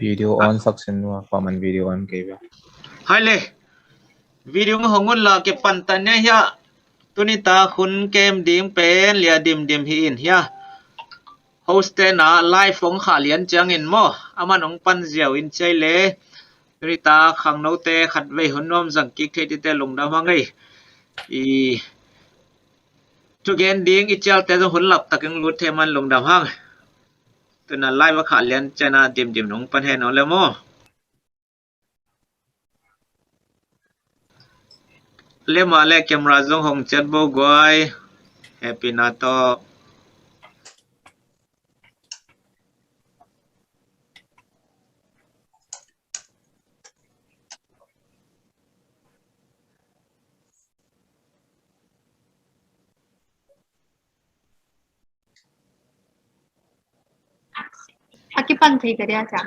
video on section wa common video on ke ba hai le video ng hongun la ke pantan nya ya tunita khun kem ding pen lia dim hi in ya host na live phong kha lian chang in mo aman ong pan ziaw in chai le tunita khang no te khat ve hun nom jang ki the te long da mangai i tu gen ding i chal te hun lap taking lut the man long da hang tuna live wa kha lian chana dim nong pan he no le mo le ma le camera zong hong chat bo goi happy na to Akipan થઈ કર્યા છે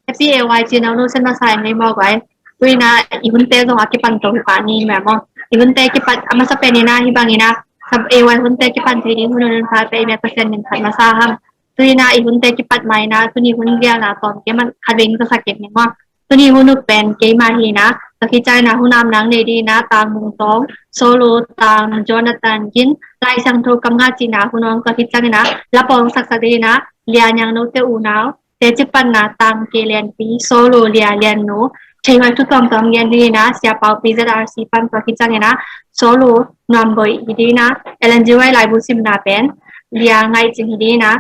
Happy AY chinaw no sen masay ngay mo gay tuy na ihunte dong akipan to hipani memo ihunte kipat ama sa penina hibangina sab AY hunte kipan થઈ din hunun pa pe me pasen min khat masaham tuy na ihunte kipat mai na tuni hun dia na ton ke man khaving sa sakit ni mo tuni hunuk pen ke ma hi na ki chai na hunam nang ne di na tang mung tong solo tang Jonathan Gin lai sang tho kam nga chi na hunong ka ki chang na lapong sak sa di na lian yang no te u naw te chi pan na tang ke lian pi solo lia lian no thei wa tu tong tong lian di na sia pau pi ZRC pan ka ki chang na solo nam boi di na LNG wai lai bu sim na pen lia ngai ching di na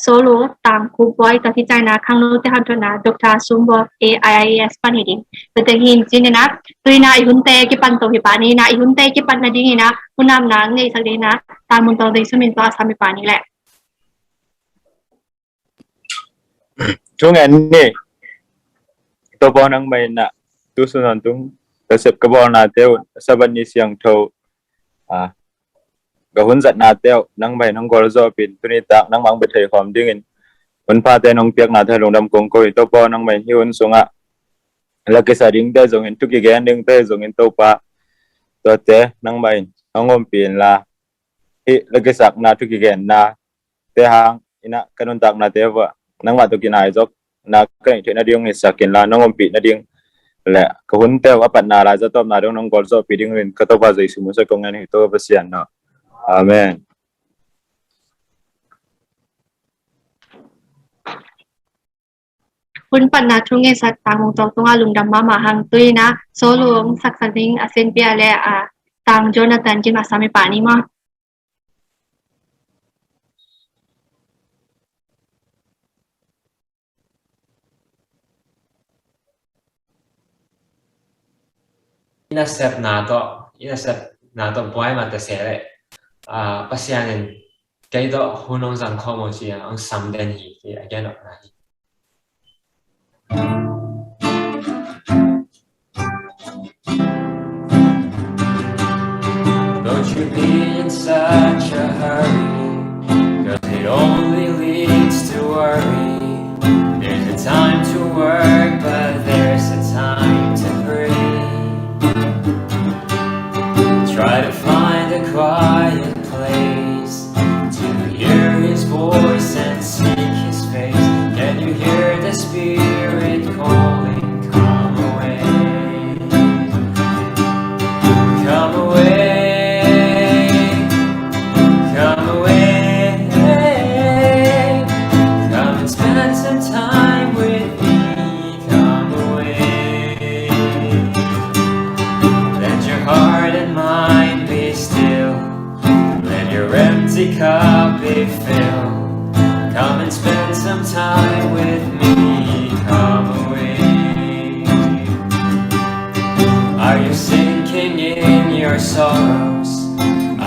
solo tang ku boy ka ki chai na khang no te han na Dr. Sumbo AIIS pan hi ding te hin chin na tuy na ihunte ki pan to hi pa ni na ihunte ki pan na ding na hunam na ngai sa di na ta mun to dei sumin to asami pa ni le chung en ni to bo nang mai na tu sunan tung resep ka bo na teu saban ni siang tho ga hun zat na teu nang mai nang gol zo pin tuni tak nang mang be thei khom ding in hun pa te nong piak na tha long dam kong ko to bo nang mai hi hun sunga la ke sa ding te zong in tu ki gen ding te zong in to pa to te nang mai ngom pin la hi la ke sak na tu ki gen na te hang ina kanun tak na te wa nang ma to ki nai jok na ka ni the na ding ni sakin la nong pi na ding le ka hun te wa pat na la za top na dong nong gol zo pi ding rin ka to ba zai su mu sa kong ani to ba sian na amen hun pan na thung e sat tang mung tong tunga lung dam ma ma hang tuy na solo sak sa ding asen pia le a tang Jonathan Gin asami pa ni ma ina step na to boy ma ta se le pasianen kai do hunong jang khomo chi ang sam den hi again of na Don't you be in such a hurry, 'cause it only leads to worry. There's a time to work, but there's a time to breathe. Try to find a quiet place to hear his voice and seek his face. Can you hear the Spirit calling? Come away. Come away. Come away. Come and spend some time with me. Come away. Let your heart and mind be still. Let your empty cup be filled. Come and spend some time with me. Come away. Are you sinking in your sorrows?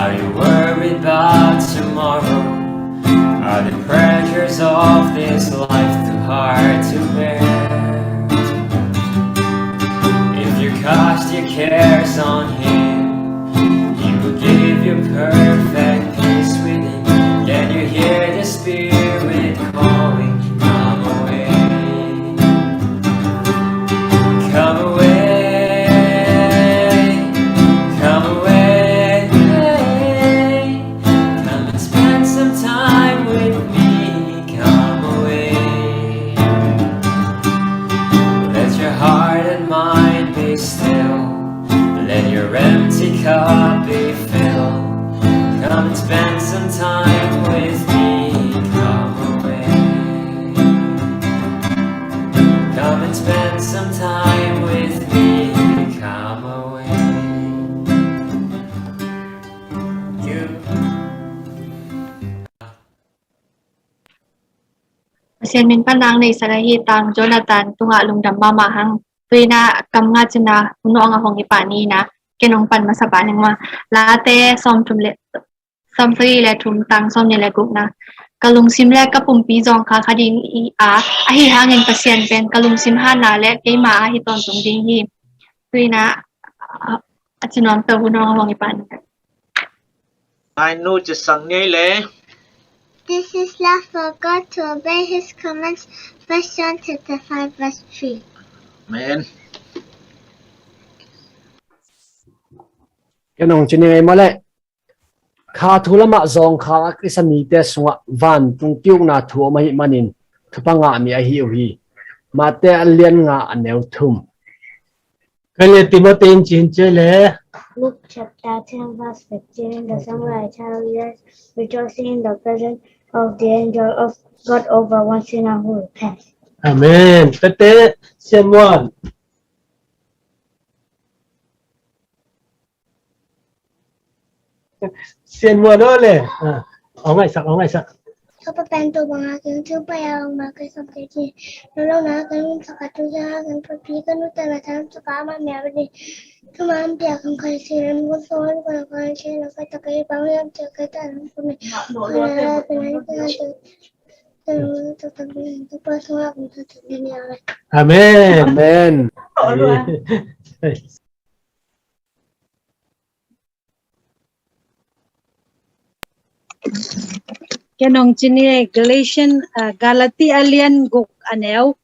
Are you worried about tomorrow? Are the pressures of this life too hard to bear? If you cast your cares on Him, He will give you perfect peace within. Can you hear the Spirit calling? Come away. Come away. Sian min panang nei sarahi tang Jonathan tunga lungdam mama hang tuina kam nga china uno nga hong ipani na kenong pan masaba ning ma late som tum le som sri le thum tang som ni le gup na kalung sim le ka pumpi jong kha khading I a hi hangin pasien pen kalung sim ha na le ke ma a hi ton tung ding hi tuina achinon to uno nga hong ipani ai nu chi sang ngei le This is love for God to obey His commands. 1 John chapter 5 verse 3. men cái nông chỉ này mà lẽ khá thu lắm mà dòng khá cái sân nhị tế sung van tung tiêu na thu mà hiện manin thu pa ngã mi ai hiểu hi mà tế liên ngã anh nêu thum cái lẽ tìm mà tên chín chơi lẽ Luke chapter 10 verse 15. In the same way I tell you, rejoicing in the presence of the angel of God over one sinner who repents. amen tế tế xem muôn xem muôn đó lẽ ông ngay sắc Kapag pento mga aking tubayang makisabiti, nulong na aking sa katuya aking pagpikan ng talagang sa kama meron din. Tumampi akong kalisiran mo sa wala ko na kalisiran ng katakay pang yung tsakatan ko na pinalitan ng tatabihin ko pa sa akong tatabihin niya. amen amen Kenong chini Galati alian guk aneu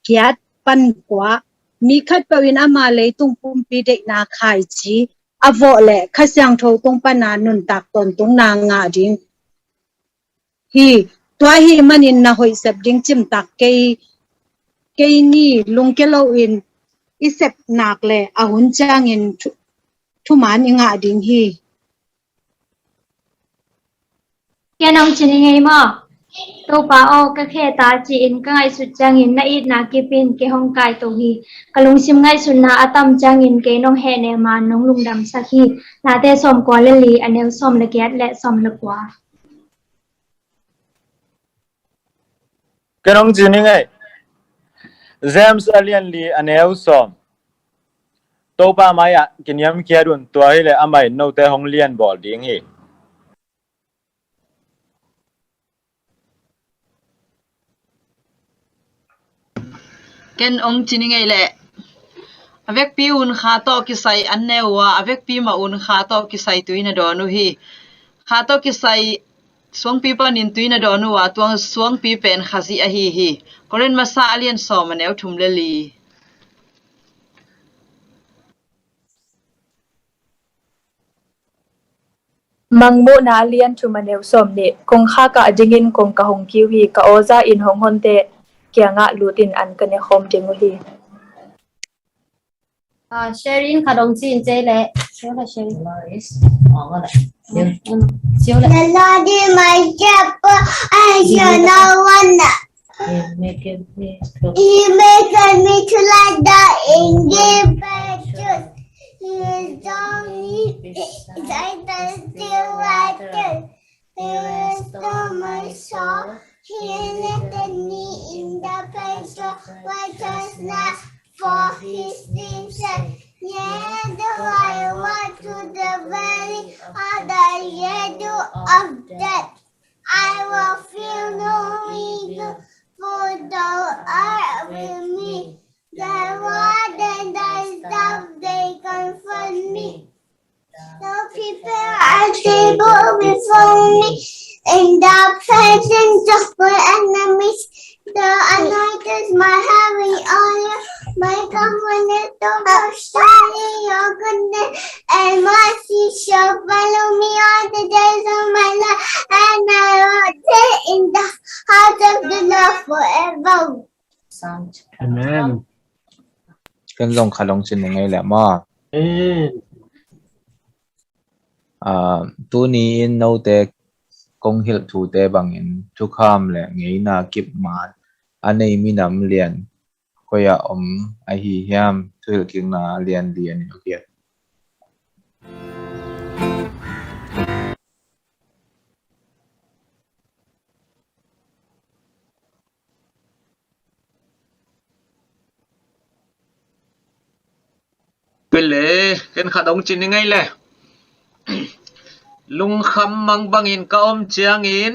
kiat pan kwa mi khat pawin ama le tung pumpi de na khai chi avo le khasyang tho tung pana nun tak ton tung na nga ding hi twa hi manin na hoi sap ding chim tak ke ni lung ke lo in isep nak le ahun chang in thu man inga ding hi Kenong chini ngay mo to pa o ka khe ta chi in ka ngai su changin na it na kipin ke hong kai to hi kalung sim ngai sun na atam changin ke nong he ne ma nong lungdam sakhi na te som ko le li anew som le kiat le som le kwa cái nông chỉ này James alien li aneu som topa maya kinyam kia dun tua hi le amai no te hong lian bol ding hi ken ong chini ngei le avek pi un kha to ki sai anne wa avek pi ma un kha to ki sai tuina donu hi kha to ki sai suang pi pa nin tuina donu wa tuang suang pi pen khazi a hi koren masa alien som aneu thum le li Mangmo na alian chumanew somni kung kha ka adingin kung kahong kiwi ka oza in hong honte kya nga lutin an kane khom tingu hi sharing khadong chin che le xíu là sharing xíu The Lord is my shepherd, I shall not wander. He makes me to lie down in green pastures. He is on me, beside the still waters. He restores my soul. He lifted me in the place of righteousness for His name's sake. Yea, though I walk through the valley of the shadow of death, I will fear no evil, for thou art with me. Thy rod and thy staff, they comfort me. Thou prepare a table before me in the presence of my enemies. Thou anointest my head with oil, my cup runneth over. Surely your goodness and mercy shall follow me all the days of my life, and I will stay in the house of the Lord forever. amen kan long khalong chin ngay le ma tu ni in no te kong hil thu te bangin thu kham le ngei na kip man anei minam lian koya a hi hiam thil king na lian lian okay pile ken khadong chin ngai le lung kham mang bangin ka om chiang in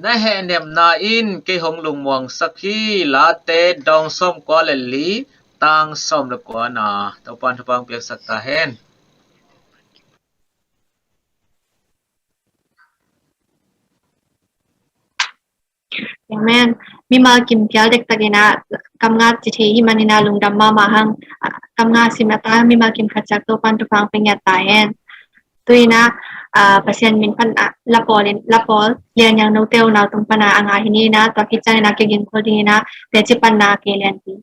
na he nem na in ke hong lung muang sakhi la te dong som kwa le li tang som le kwa na to pan thapang piak sak ta hen Amen. Mima kim kyal dek tagina kamnga chithi himanina lungdam ma mahang kamnga simata mima kim khachak to pan tupang pengyat tahen. Tuina pasien min pan lapol lian yang notel na tung pana anga hini na to kichang na kegin khoding na pechipan na kelen ti.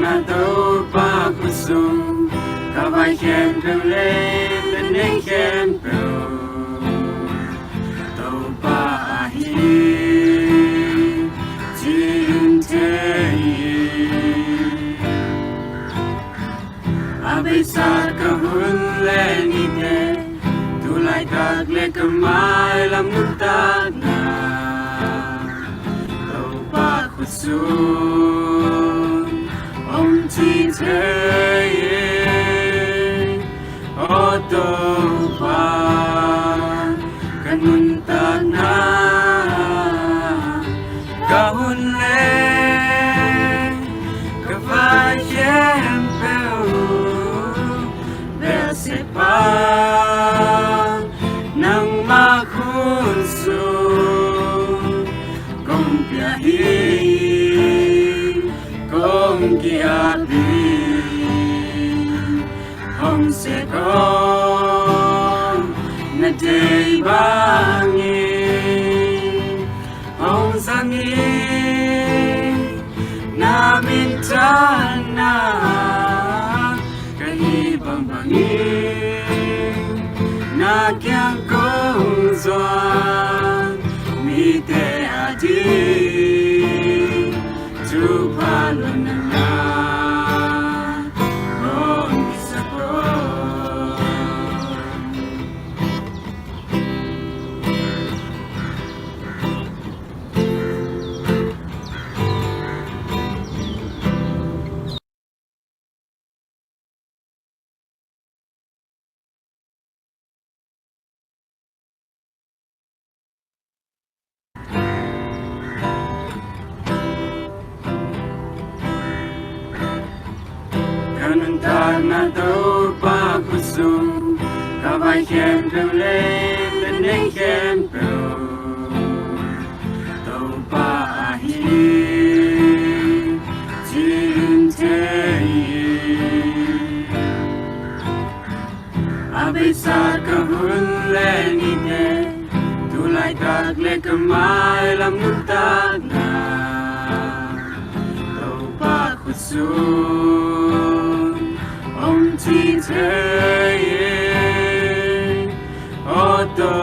Na do pa kusum kawai ken le the nation pro do pa hi jin te abisa ka hun le ni te tu lai tak le ka mai lam nu ta na do pa kusum chi thế ô tô pha kanun ta na kahun le ka vai jem peu be se pa nang ma khun su kong pia hi kong kia hong se kong na day bangi hong sangi na mintana kahi bang bangi na kyang kong zuan mi te adi tu palun na na do pa kusum kawai ken le the nation pro do pa hi jin te abisa ka hun le ni te tu lai tak le ka mai lam nu ta na do pa kusum chi thế ô tô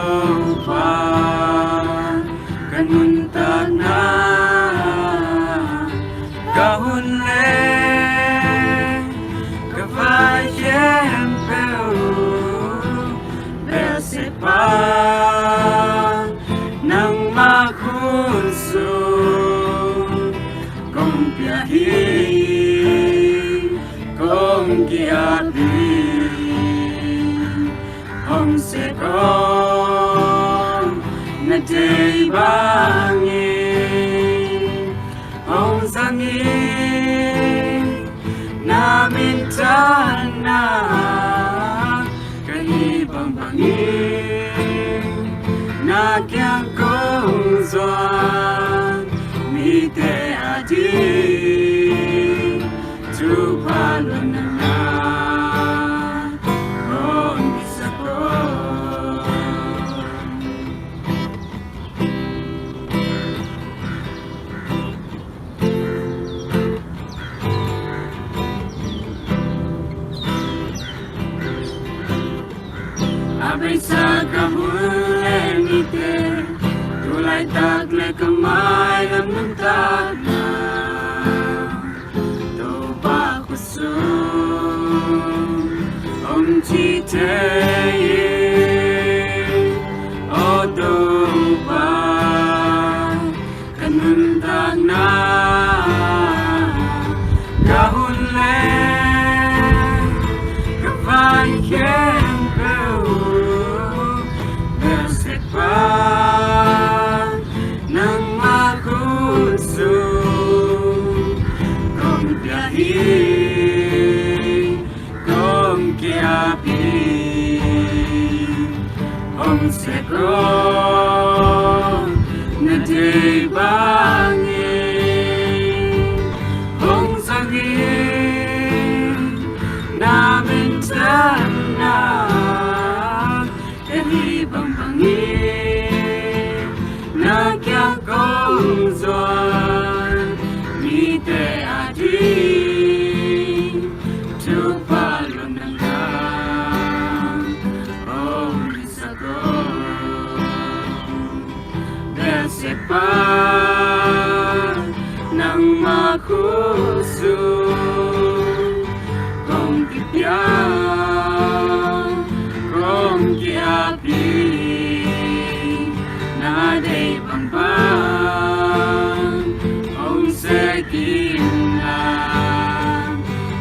pha kanun ta na kahun le ka vai jem peu be se pa nang ma khun su kong pia hi kong kia hong se kong na day bangi hong sangi na mintana doan mi te adi tu paluna on isako Abisa kahule nite tulay tagle kamay lamang tagna toba kusum chite odoba kanundana kahule kavay nang makuso kong biyahe kong kiapi kong seko na di bangi kong sagin na bintana kahibang bangin Nakyang kong zuan mi te adi tu palun na oh isago besepa nang makusu kong kipyang kong kiapi Nade bang Om sekin la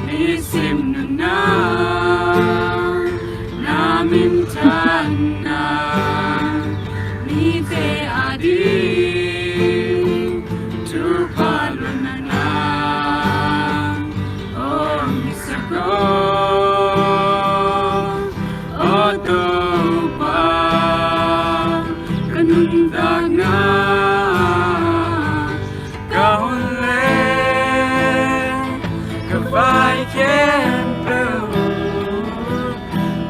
Nisim nuna Namin tanna Nite adi Tupalunana Om isako Otoba Kanundana kahule kavay kempo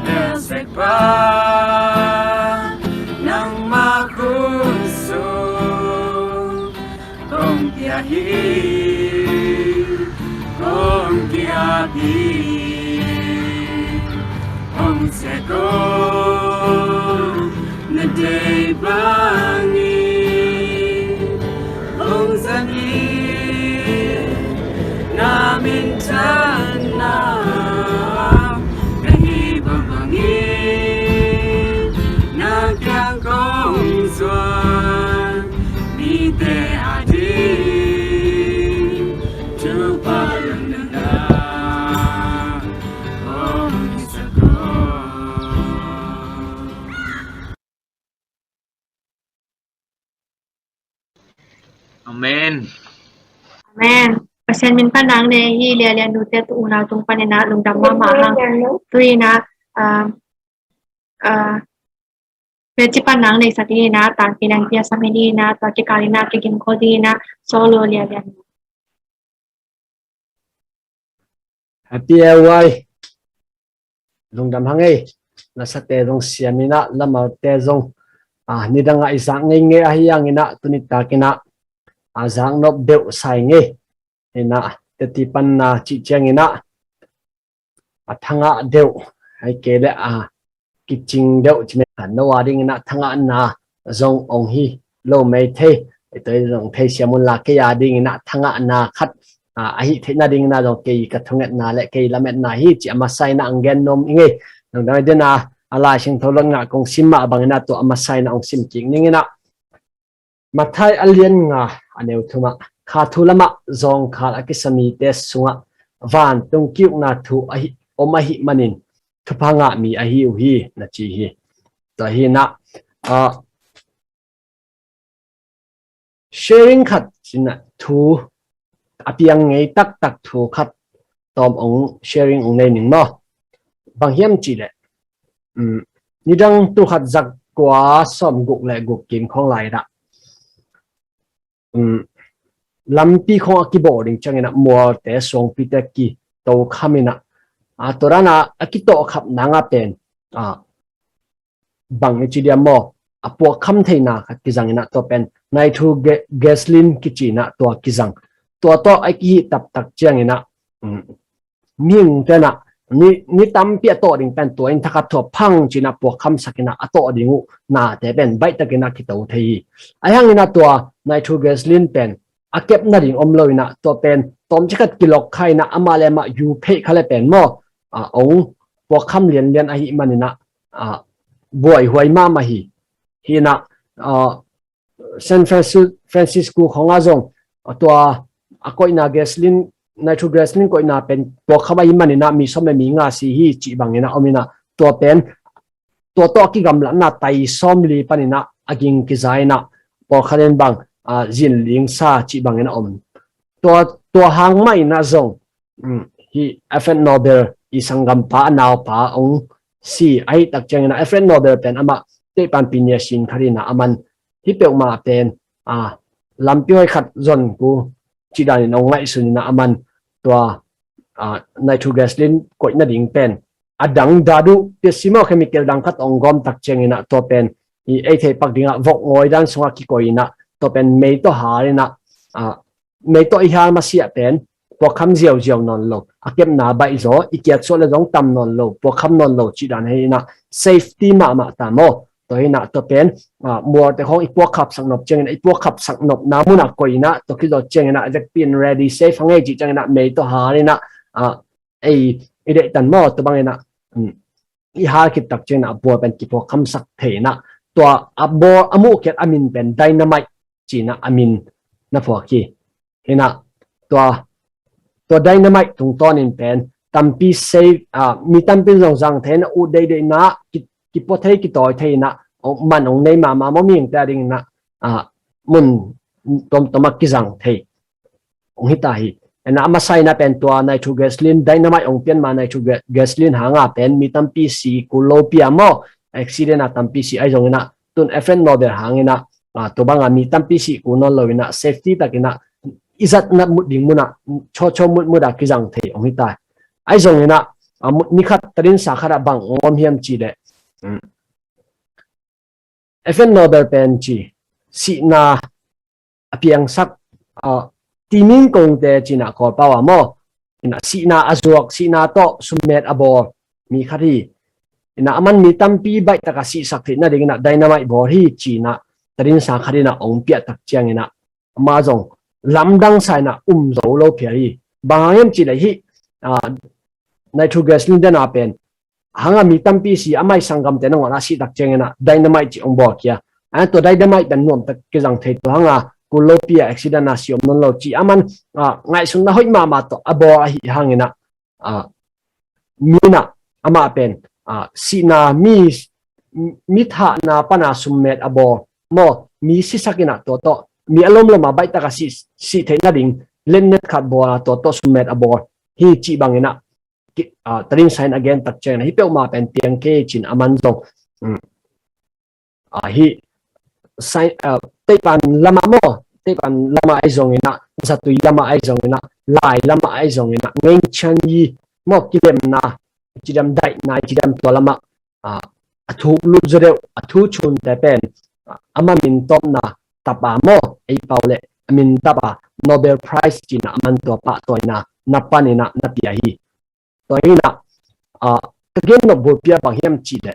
besekpa nang makuso kong biyahe kong kiapi kong seko na day bangi Kung sangin namin sana kahibang bangin Nakyang kong zuan mi te adi tupalun na kong isako Amen. Amen. Pasyan min panang ne hi lian nu te tu una tung panena lung dam ma hang tui na pe chi panang ne sati na tan pinang pia sameni na ta ki kalina ki gin khodi na solo lian happy ay lung dam hangai na sa te dong siamina lama te zong nidanga isang nge ahiyang ina tunita kina azang nop deu sai nge ina tetipan na chi chang ina athanga deu ai kele kiching deu chme no waring ina thanga na zong ong hi lo mai the toi zong the siamun la ke ya ding ina thanga na khat hi the na ding na zong ke ka thunget na le ke lamet na hi chi amasai na angen nom inge nang dai de na ala sing tholong nga kong simma bangina to amasai na ong sim king ningina mathai alien nga aneu thuma kha thulama zong khal akisami te sunga van tung kiuk na thu ahi omahi manin thupanga mi ahi uhi na chi hi to hi na sharing khat china thu apiang ngei tak tak thu khat tom ong sharing ong nei ning mo bang hiam chi le nidang tu khat zak kwa som guk le guk kim khong lai da lampi khong akibo ding changena mo te song pite ki to khamina torana akito khap nanga pen bang chidia mo apo kham theina kizangina to pen nitro gasoline kichina to kizang to aki tap tak changena ming tena ni tampia to ding pen to in thakat tho phang china po kham sakina ato dingu na te pen bai takina kito thei ayangina to nitro gasoline pen akep na ring omloina to pen tom chikat kilok khaina amalema yu phe khale pen mo ong po kham lian ahi manina boy huai ma ma hi hina San Francisco khonga jong to akoina gasoline nitro gasoline koina pen po khama hi manina mi some mi nga si hi chi bangina omina to pen to ki gamla na tai somli panina aging ki zaina po khalen bang jin ling sa chi bangena to hang mai na zong hi FN Nobel isangam pa naw pa ong si ai tak changena FN Nobel pen ama te pan pinya sin kharina aman hi pe ma pen lampi hoi khat zon ku chi dan nong ngai sunina aman to nitro gasoline ko na ding pen adang dadu pesimo chemical dang khat ongom tak changena to pen i ai thei pak dinga vok ngoi dan songa ki koina to pen mei to harina mei to i har ma sia pen po kham jiao non lo akem na bai zo ikiat so le jong tam non lo po kham non lo chi dan heina safety ma ta mo to hina to pen mo te khong ipo khap sang nop cheng ipo khap sang nop na muna koina to ki do cheng na jak pin ready safe hangai chi cheng na mei to harina ei ide tan mo to bangena i har ki tak cheng na bo pen ki po kham sak theina to abo amu ket amin pen dynamite china amin na pho ki hina to dynamite tung ton in pen tampi save mi tampi jong jang then u dei na ki po thei ki toy thei na man ong nei ma mo ming ta ding na mun tomak ki jang thei ong hita hi na ama sai na pen to nitro gasoline dynamite ong pen ma nitro gasoline hanga pen mi tampi si kulo pia mo accident a tampi si ai jong na tun FN Nobel hangina to banga mi tampi si kuno loina safety takina izat na muding muna cho muda ki jang thei ong hita ai jong na ni khat tarin sa khara bang om hiam chi de FN Nobel pen chi si na apiang sak timing kong te china ko pawa mo ina si na azuak si na to sumet abor mi khari ina aman mi tampi bai taka si sakthi na ding na dynamite bor hi china tarin sa khari na ong pia tak chiang ina ma jong lamdang sai na zo lo phiari bangayam chi lai hi nitro gasoline den apen hanga mi tampi si amai sangam te nong na si tak chiang ina dynamite chi ong bo kya an to dynamite dan nom tak ke jang thei to hanga kulopia accident na siom non lo chi aman ngai sun na hoi ma to abo hi hangina mina ama pen si na mi tha na pana summet abo mo mi si sakina to mi alom loma bai ta ka si theina ding lennet khat bo to summet abo hi chi bangina tarin sign again tak chen hi pe ma pen tiang ke chin aman zo hi sai te pan lama mo te pan lama ai zong ina zatui lama ai zong ina lai lama ai zong ina ngeng chan yi mo kilem na chidam dai na chidam to lama athu lu zere athu chun te pen ama min tom na tapa mo ai paule min tapa Nobel Prize china aman to pa toina na panina na pia hi toina again no bo pia bang hiam chi de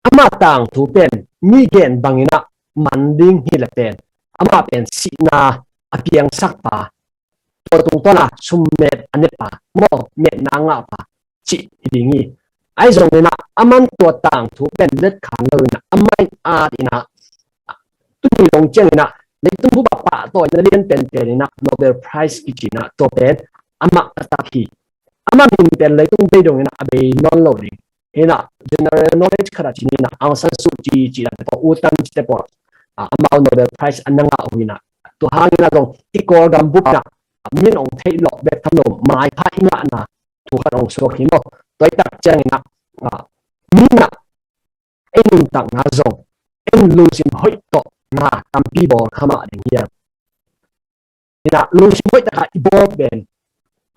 ama tang thu pen mi gen bangina manding hilaten ama pen sina apiang sakpa to tung to na summet anepa mo met nanga pa chi hidingi ai zong na aman to tang thu pen let khan lo na amai a ina tu ni long cheng na le tu bu pa to na lien pen pen na Nobel Prize ki china to pen ama ta hi ama min pen le tung be dong na abe non lo ri ina general knowledge khara chini na ang san su chi la to utan chi po amount Nobel Prize ananga uina to hangina dong ikor gambup na min ong thei lo be thamno mai pha inga na tu khat ong so khimo toy tak changina mina en tak na zong en losing hoi to na tampi bor khama ding ya ina lung sim hoi taka ibo ben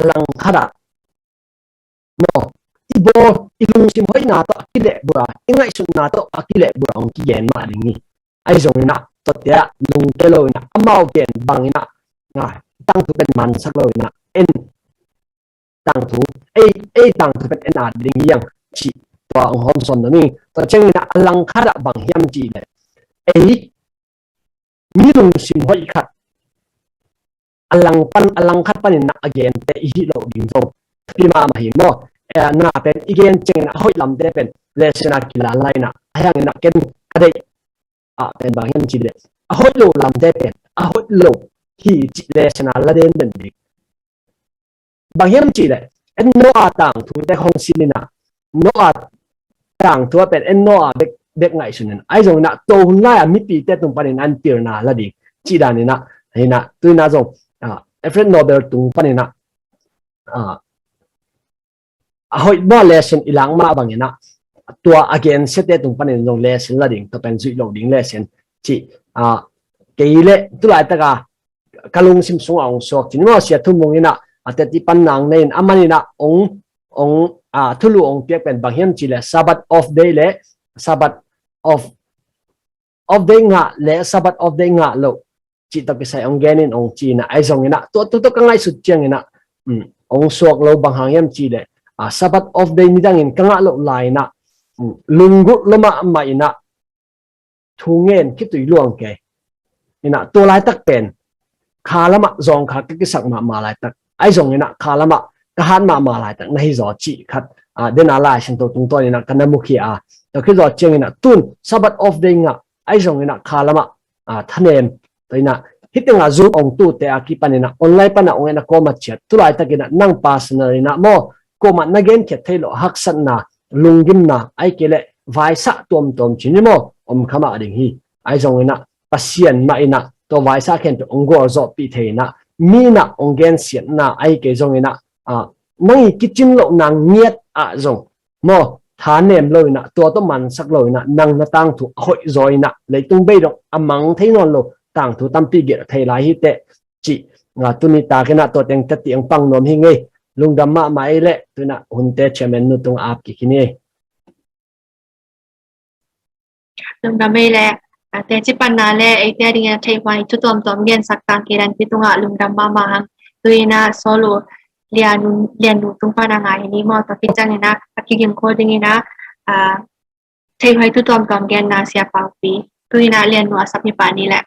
lang khada mo ibo ilung sim hoi na to akile bura ingai sun na to akile bura ong ki gen ma ding ni ai zong ina to tia lung te lo ina amao gen bang ina nga tang tu pen man sak lo ina en tang tu tang tu pen en a ding yang chi to ong hom son ni to cheng ina lang khada bang hiam chi le ei mi lung sim hoi khat alang khat panin na again te hi lo ding zo pima ma hi mo na pen again cheng na hoi lam te pen lesson akila laina ayang na ken ade a pen bang hiam chi le a hoi lo lam te pen a hoi lo hi chi lesson la den den dik bang hiam chi le en no a tang thu te khong sinina no a tang thu pen en no a bek ngai sunen ai jong na to hun la mi pi te tum panin an tir na la dik chi da ni na hina tu na jong Alfred Nobel tung panina hoi bo lesson ilang ma bangina tua again sete tung panin long lesson la ding to pen zui lo ding lesson chi keile tu lai ta ka kalung sim sung ong sok chin mo sia thu mong ina ateti pan nang nen amanina ong thulu ong pek pen banghiam chi le sabat of day le sabat of day nga le sabat of day nga lo chi ta pisai ong genin ong chi na ai zong ina to ka ngai su chiang ina ong sok lo bang hangyam chi le sabat of day midang in ka nga lo lai na lunggu lama ma ina thungen ki tui luang ke ina to lai tak pen khalama zong kha ki sak ma lai tak ai zong ina khalama ka han ma lai tak na hi zo chi khat den ala shin to tung to ina kana mukhi to ki zo chiang ina tun sabat of day nga ai zong ina khalama thanem toina hitinga zoom ong tu te aki panina online pana ong ena koma chat tulai takina nang personal ina mo koma nagen khet thailo haksan na lungim na ai kele vaisa tom chinimo om khama ading hi ai zong ina pasien ma ina to vaisa khen to ongor zo pi theina mina ongen sian na ai ke zong ina nang kitchen lo nang niat zong mo thanem loina to man sak loina nang na tang thu hoi zoina leitung be dok amang theinon lo tang thu tampi ge thei lai hi te chi nga tuni ta kena to teng ta tiang pang nom hi nge lungdam ma mai le tuna hunte chairman nu tung ap ki kini lungdam me le te chi pan na le ai te ding thei wai chu tom gen sak ta ki ran pi tunga lungdam ma hang tuina solo lian nu tung pa na ngai ni mo to pi chang ina ki gim ko ding ina thei wai chu tom gen na sia pa pi tuina lian nu asap ni pa ni le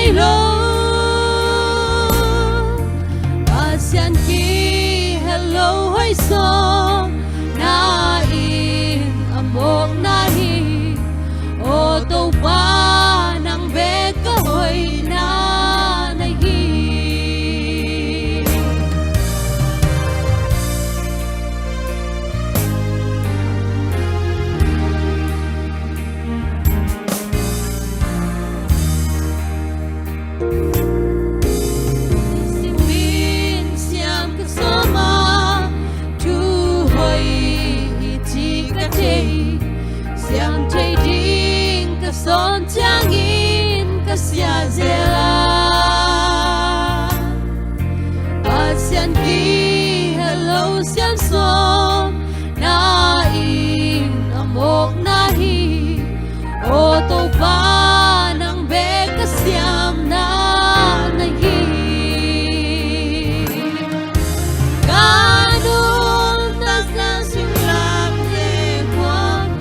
nei lo ASEAN ki hello hoi so na in amok na hi o to pa nang be ka hoi na nai hi Siang thầy đinh cả son trang in cả xia zela ASEAN ki hello sian so na in amok na hi o to pa nang be ka siam na nai hi kanun ta sang sim lam te kwang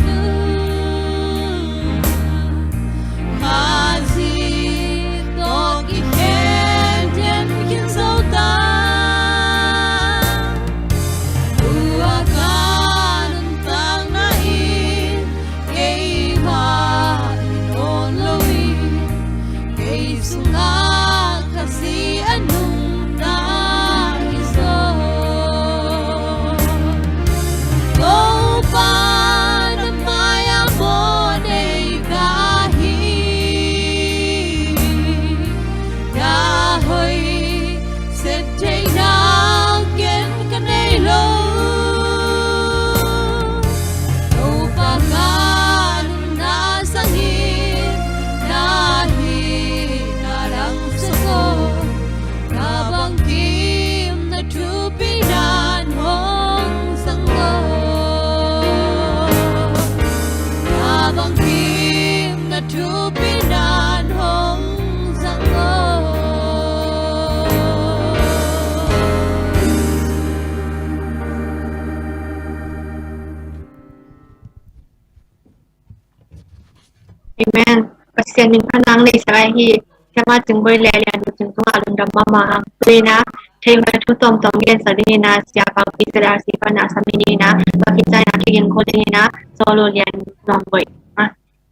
Amen. Pasien min panang nei sai hi kama chung boi le lian chung tu alun dam mama ang tuina thei ma thu tom tom gen sa ding na sia pa pi sa si pa na sa mini na pa ki chai na ki gen ko ding na solo lian nom boi ha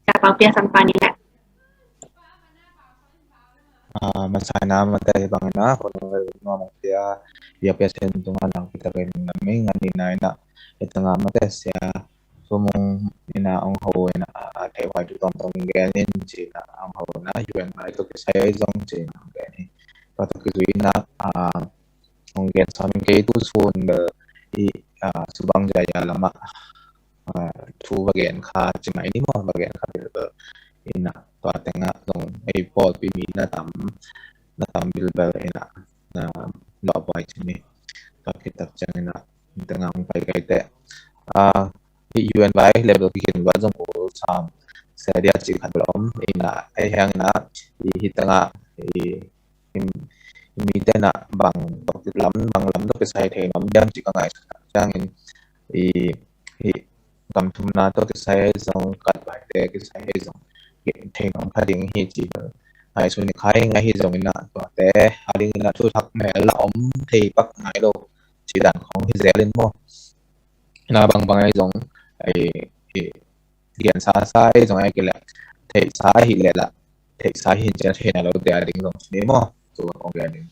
sia pa pi sam pa ni la masaya na matay bang na kung ano dia pesen tungan lang kita rin namin nga na ito nga matay siya sumong ina ang ho na tay wa ju tong tong ganin ji na ang ho na yuan na ito kisaya zong ji na gani pato kisui na ang gen sa min kay tu sun de i subang jaya lama tu bagian ka jima ini mo bagian ka bil ina to atenga dong ai pol pi mi na tam bil bel ina na lo bai chini to kitak chang ina tengah pai kai te UN bai level bikin wa jong ko sam seria chi khat lom ina ai hang na i tengah mi te na bang tok lam to ke sai the nom dang chi ka ngai chang in i kam thum na to ke sai zong kat bai te ke sai zong thing ông khai điện hi chỉ ai xuân khai ngay hi dòng na to te ali na thu thắc mẹ là ông thì bắc ngay đâu chỉ đàn không hi dễ lên mo na bằng ai dòng ai điện xa xa dòng ai cái là thể xa hi lệ là thể xa hi chỉ là đâu để điện dòng thế mo tu ông cái điện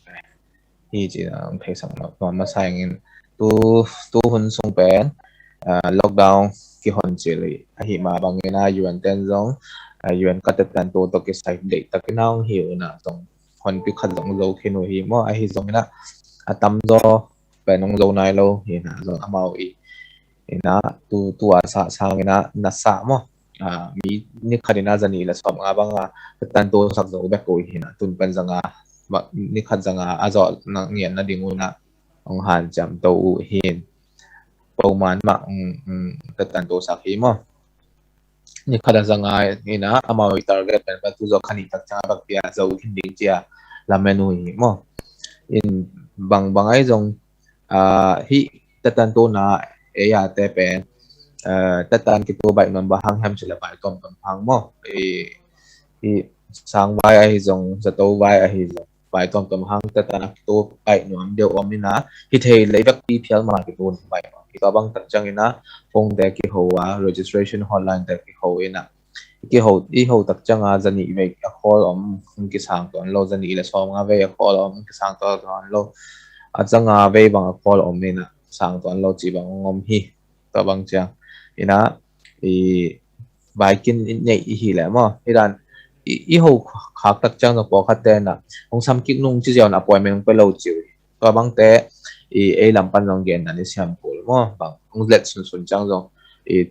hi chỉ là ông thể sang nó còn mà sai ngin tu hun sung pen lockdown cái hòn chỉ là hi mà bằng na yuan ten dòng yuan ka te tan to ke sai de ta ke naw hiu na tong hon pi khat dong zo khinu hi mo a hi zong na atam zo pe nong zo nai lo hi na zo amau i ina tu asa sang na sa mo mi ni khadina zani la som nga banga tan to sak zo be ko hi na tun pen zanga ni khat zanga azo na ngien na dingu na ong han jam to u hin pau man ma tan to sak hi mo ni kada zanga ina amao target pen tu zo khani tak cha bak pia zo hinding chia la menu hi mo in bang ai zong hi tatan to na e ya te pen tatan ki to bai non ba hang ham chila bai tom tom hang mo sang vai ai zong za to vai ai zong vai tom hang ta ta to pai nuam deu om ni na hi thei le vak pi phial ma ki ton vai ki ka bang tak chang ina phong de ki ho wa registration hotline de ki ho ina ki ho i ho tak changa zani ve a call om ki sang ton lo zani le som nga ve a call om ki sang to ton lo a changa ve bang a call om ni na sang ton lo chi bang ngom hi to bang chang ina i vai kin nei hi le mo iran i ho khak tak chang no po khat te na ong sam kik nung chi jaw na appointment pe lo chi to bang te e lam pan long gen na ni siam pol mo bang ong let sun chang jong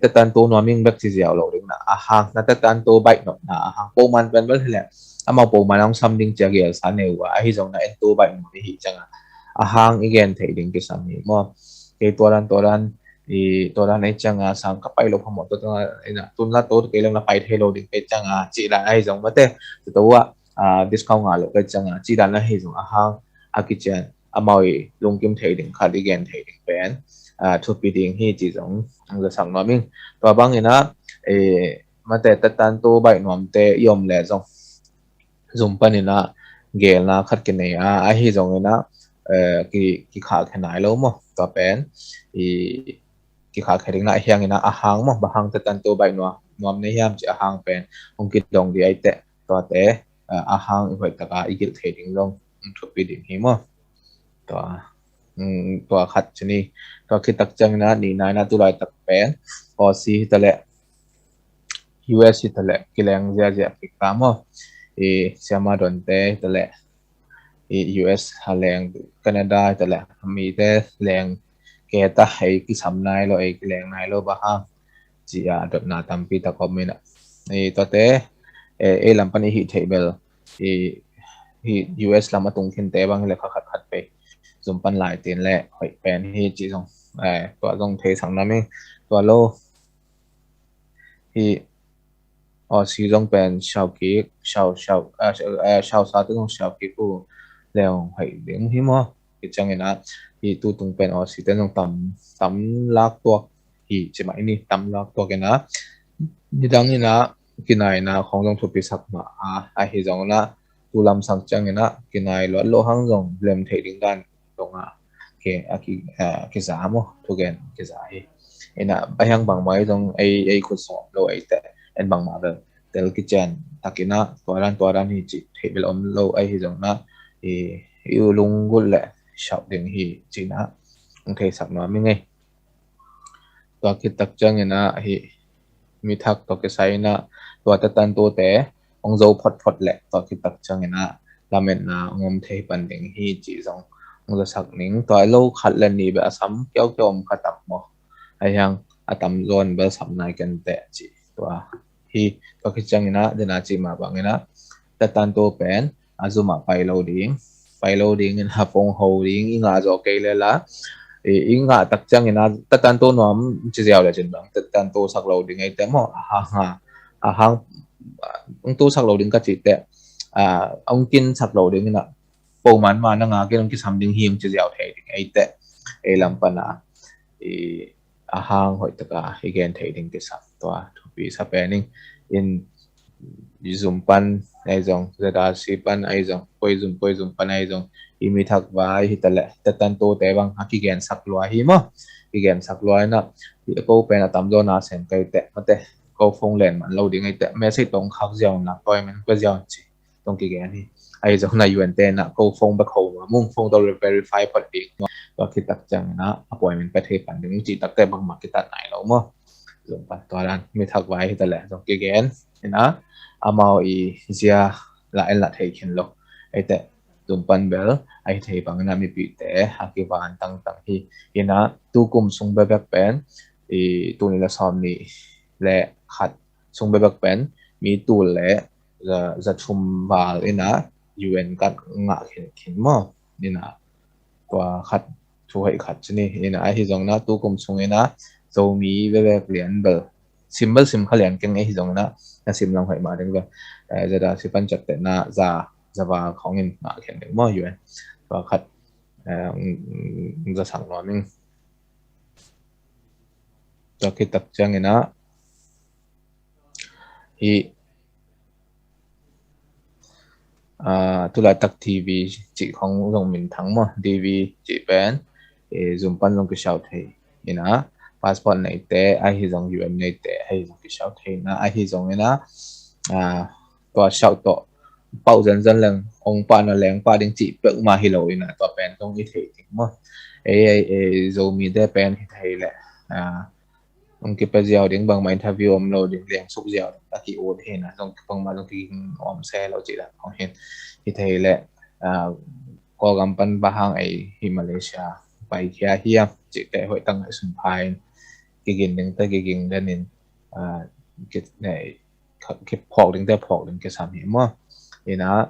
te tan to no ming bek chi jaw lo ding na a hang na te tan to bai no na a hang po man ben bel hele ama po man ong sam ding cha gel sa ne wa hi jong na en to bai no hi chang a hang again thei ding ki sam ni mo ke to ran to ran ai chang a sang ka pai lo phamo to ina tun la to ke lang na pai thei lo ding ke chang a chi la ai jong mate to wa discount nga lo ke chang a chi dan la hi jong a hang a kitchen amoi lung kim thei ding kha again thei ding pen thu pi ding hi chi jong ang za sang no ming to bang ina mate ta tan to bai nom te yom le jong zum pan ina gel na khat ke nei a hi jong ina ki kha khanai lo mo to pen ki kha khering na hiang ina a hang mo ba hang ta tan to bai no nom ne hiam chi a hang pen ong ki dong di ai te to te a hang hoi ta ka igil theding long thu pi ding hi mo to to khat chini to ki tak chang na ni nai na tu lai tak pen o si ta le US ta le ki leng ja ki ka mo siama don te ta le US haleng Canada ta le mi te leng ke ta hai ki sam nai lo ki leng nai lo ba ha chi a dot na tam pi ta comment to te lam pani hi table hi US lama tung khin te bang le khat khat pe zum pan lai tin le hoi pen hi chi jong to jong the sang na mi to lo hi o si jong pen shao ki shao sa tu jong shao ki ku leo hoi ding hi mo ki chang ina hi tu tung pen o si te jong tam lak to hi chi mai ni tam lak to ke na ni dang ina kinai na khong jong thu pi sak ma a hi jong na tu lam sang chang ina kinai lo hang jong lem thei ding dan tonga ke ki za mo thu gen ki za hi ina bayang bang mai jong ai khu so lo ai te en bang ma tel kitchen takina toran hi chi thebel om lo ai hi jong na yu lung gul le shop ding hi china ong thei sak ma mi ngai to ki tak chang ina hi mi thak to ke sai na to ta tan to te ong zo phot le to ki tak chang ina lamen na ngom thei pan ding hi chi jong ong za sak ning to lo khat le ni ba asam kyau kyom khatam mo ai hang atam zon bel sam nai kan te chi to hi to ki chang ina dena chi ma bang ina ta tan to pen azuma pai lo ding in ha pong ho ding inga zo ke le la inga tak chang ina ta tan to nom chi jaw le chin bang ta tan to sak lo ding ai te mo a hang ong to sak lo ding ka chi te ong kin sak lo ding ina po man ma na nga ke ong ki sam ding hiam chi jaw the ding ai te e lam pa na a hang hoi ta ka again thei ding ki sam to thu pi sa pening in zoom pan ai jong da si pan ai jong poi zoom pan ai jong imi thak vai hi tale ta tan to te bang ha ki gen sak lua hi mo ki gen sak lua na ko pe na tam do na sen kai te mate ko phong len man lo ding ai te message tong khak jaw na toy men ko jaw chi tong ki gen hi ai jong na yuen te na ko phong ba kho ma mung phong to verify pat dik to ki tak chang na appointment pe the pan ding chi tak te bang ma ki ta nai lo mo zoom pan to ran mi thak vai hi tale tong ki gen ina amao zia la en la thei khin lo ai te tum pan bel ai thei bang na mi pi te haki van tang hi ina tu kum sung be bek pen tu ni la som ni le khat sung be bek pen mi tu le za thum wal ina un kat nga khin mo ina kwa khat thu hai khat chini ina ai hi jong na tu kum sung ina zo mi be bek lian bel symbol sim khalian keng hi jong na sim lang hai ma ding ba za da si pan chat te na za ba khong in ma khen ding mo yuen ba khat za sang lo ming to ki tak chang ina hi tu lại tắc TV chỉ không dùng mình thắng mà TV chỉ bên dùng pan dùng cái sao thế ina passport này te ai hi dùng UM này te ai dùng cái sao thế na ai hi dùng ina tua sao to bao dần dần lần ông pa nó leng pa đình chỉ bự mà hi lo ina tua pen trong cái thế mà dùng mi te pen hi thầy lệ ông kia bây giờ đến bằng máy interview ông lo đến liền xúc dẻo ta chỉ ổn thế na trong bằng mà trong cái ông xe lo chỉ là không hiện thì thầy lệ có gam pan bahang ai hi Malaysia bài kia hiam chỉ để hội tăng ở sân bay cái gìn đến tới cái gìn đến nên cái này cái phọc đến tới phọc đến cái sản phẩm mà thì nó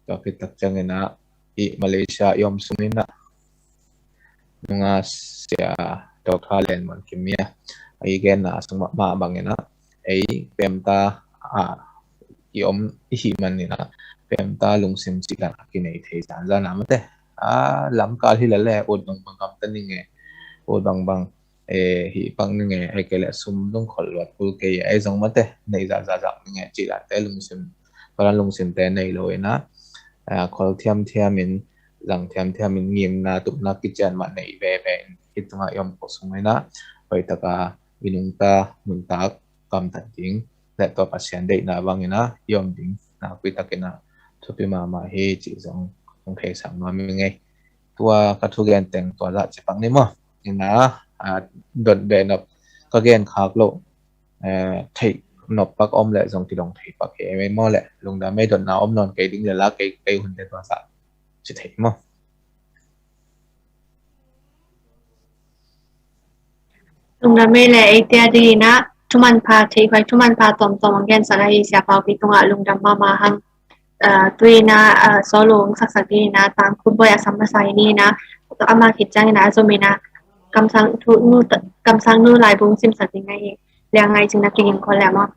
cho cái đặc trưng này nó i Malaysia yom sum na nga sia dok halen man kimia ai gen na sung ma bang na ai pemta yom hi man ni na pemta lungsim chi la ki nei thei san za na mate lam kal hi la le od bang bang kam tan ni nge od bang bang hi pang ni nge ai ke la sum dong khol wat pul ke ai zong mate nei za za ni nge chi la te lungsim paran lungsim te nei lo na khol thiam thiam min rằng thiam min ngim na tup na kitchen ma nei ve ve hit nga yom ko sung na pai taka inung ta mun ta kam tan ting le to pasien dei na wangina yom ding na pi takena thupi ma he chi zong ong the sam ma mi ngai tua ka thu gen teng to la chi pang ni mo ina dot be nop ka gen khak lo thei nop pak om le zong ti dong thei pak he me mo le lung da me dot na om non ke ding le la ke hun de to sa chỉ thấy mà tùng là mê lệ tia đi na chuman pa thấy phải chuman pa tom tom again sa gai sia pa pi tunga lung dam mama han tui na solo sak sak đi na tam kun boy asam na sai ni na to ama khit chang na zo me na kam sang nu lai bung sim sa ting ngai liang ngai ching na king ko la ma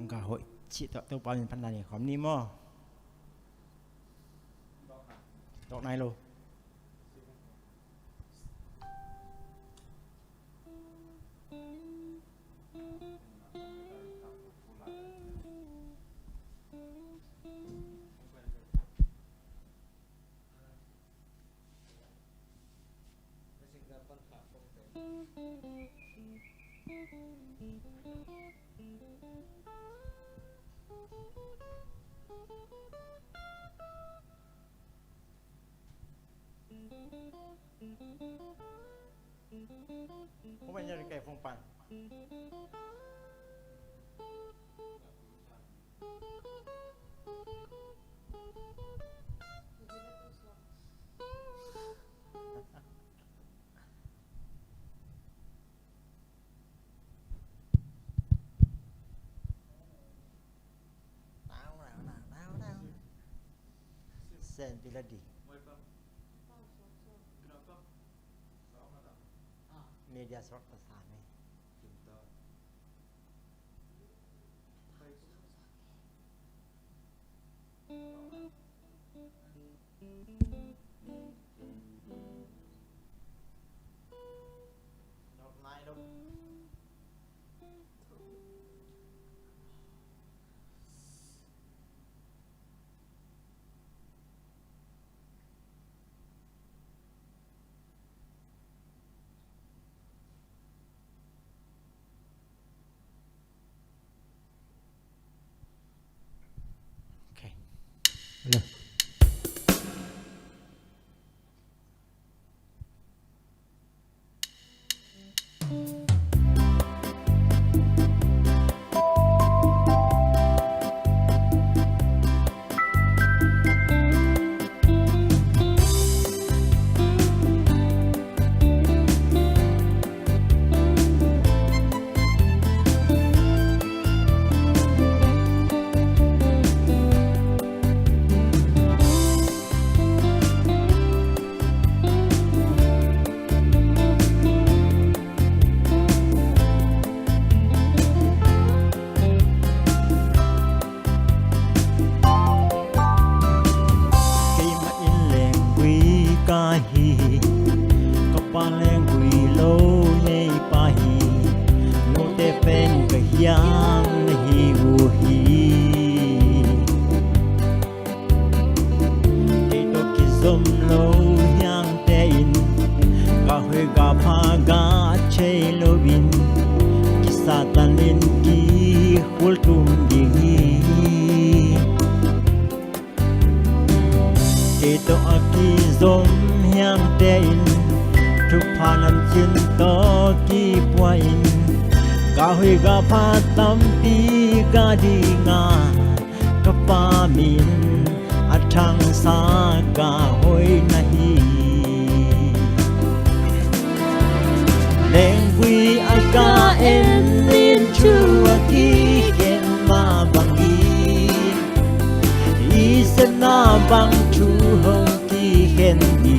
cả hội chị tạo tôi bao nhiêu phần này khóm ni mò độ này luôn không phải nhớ cái phong pan sen bila di media sort pasal ni cái yang hi u hi cái đó cái zoom lâu yang te in cả hơi gà pha gà chơi lâu bin cái satan lên ki hul tum đi cái đó cái zoom yang te inทุกพานันจินโตกีปวอินกาหุยกาพาตัมปีกาดีงากปามินอัทังสากาหุยนาฮีเลงกุยอากาเอ็นลินชัวกีเข็นมาบังกีอีเซนาบังชูหงกีเข็นดี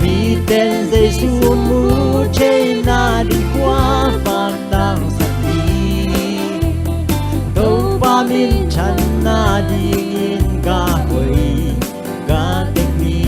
มีแต่ใจสูมูเชนาดีกว่าฝากตั้งสักทีตัวปามินฉันนาดียินกาหวยกาเต็กมี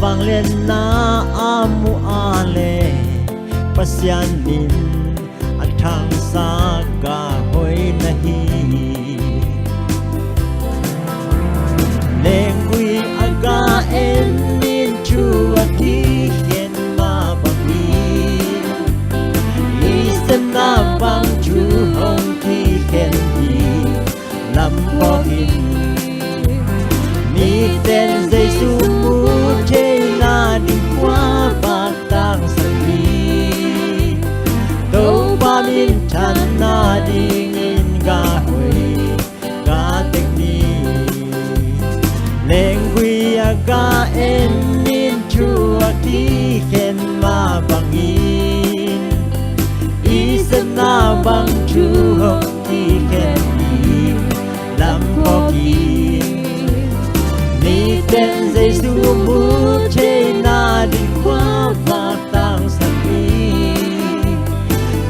vang lên na amu ale pasyan din at thang sa ka hoy nahi leng quy aga en min chu aki hen ma bangi isen na bang chu hong ki hen di lam po hin mi ten dây su mu chê na đi qua bạc tang sa đi đâu ba min chan na đi in ga hui ga tek ni leng quy ga en min chu aki hen ma bangin isen na bang chu hong ki hen ni lam po ki mi ten dây su mu chê na đi qua và tang sa đi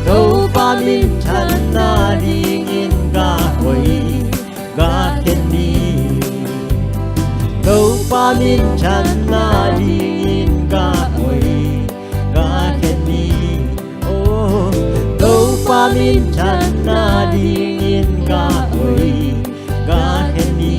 đâu ba min chan na đi in ga hui ga ken ni đâu ba min chan na đi in ga hui ga ken ni oh đâu ba min chan na đi in ga hui ga ken ni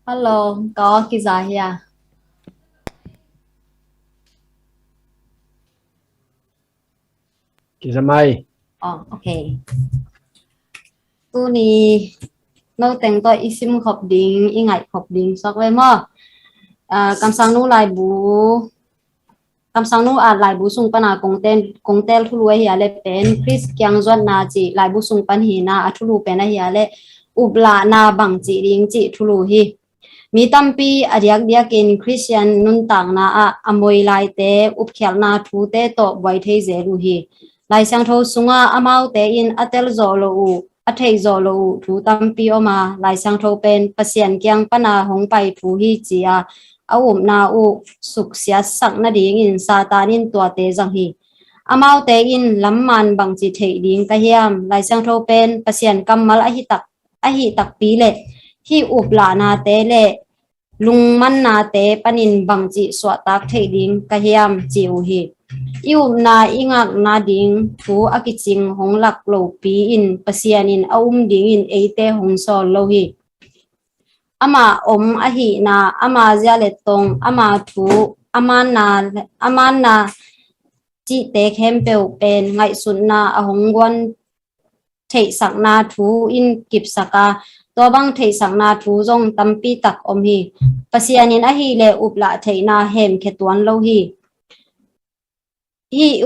Hello, có cái gì à? Cái mai. Ok. Tu ni nô tên tôi isim khop ding, ingat khop ding sok le mo. Kam sang nu lai bu. Kam sang nu lai bu sung pana kong tel thu luai hi ale pen Chris kyang zon na chi lai bu sung pan hi na athulu pen hi ale ubla na bang chi ring chi thulu hi. Mi tampi ariak dia ken Christian nun tang na amoi lai te up khel na thu te to boi thei ze ru hi lai sang tho sunga amau te in atel zo lo u athei zo lo u thu tampi oma lai sang tho pen pasien kyang pana hong pai thu hi chia awum na u suk sia sak na ding in satanin tua te jang hi amau te in lamman bang chi thei ding ka hiam lai sang tho pen pasian kamal a hi tak pi le hi upla na te le lungman na te panin bang chi swa tak thei ding ka hiam chiu hi iu na ingak na ding thu akiching honglak lo pi in pasianin ding in eite hong sol lo hi ama a hi na ama zia le tong ama thu aman na chi te khem peu pen ngai sun na a hongwan thei sak na thu in kip saka to bang thei sak na thu jong tampi tak hi pasianin a hi le upla thei na hem khetwan lo hi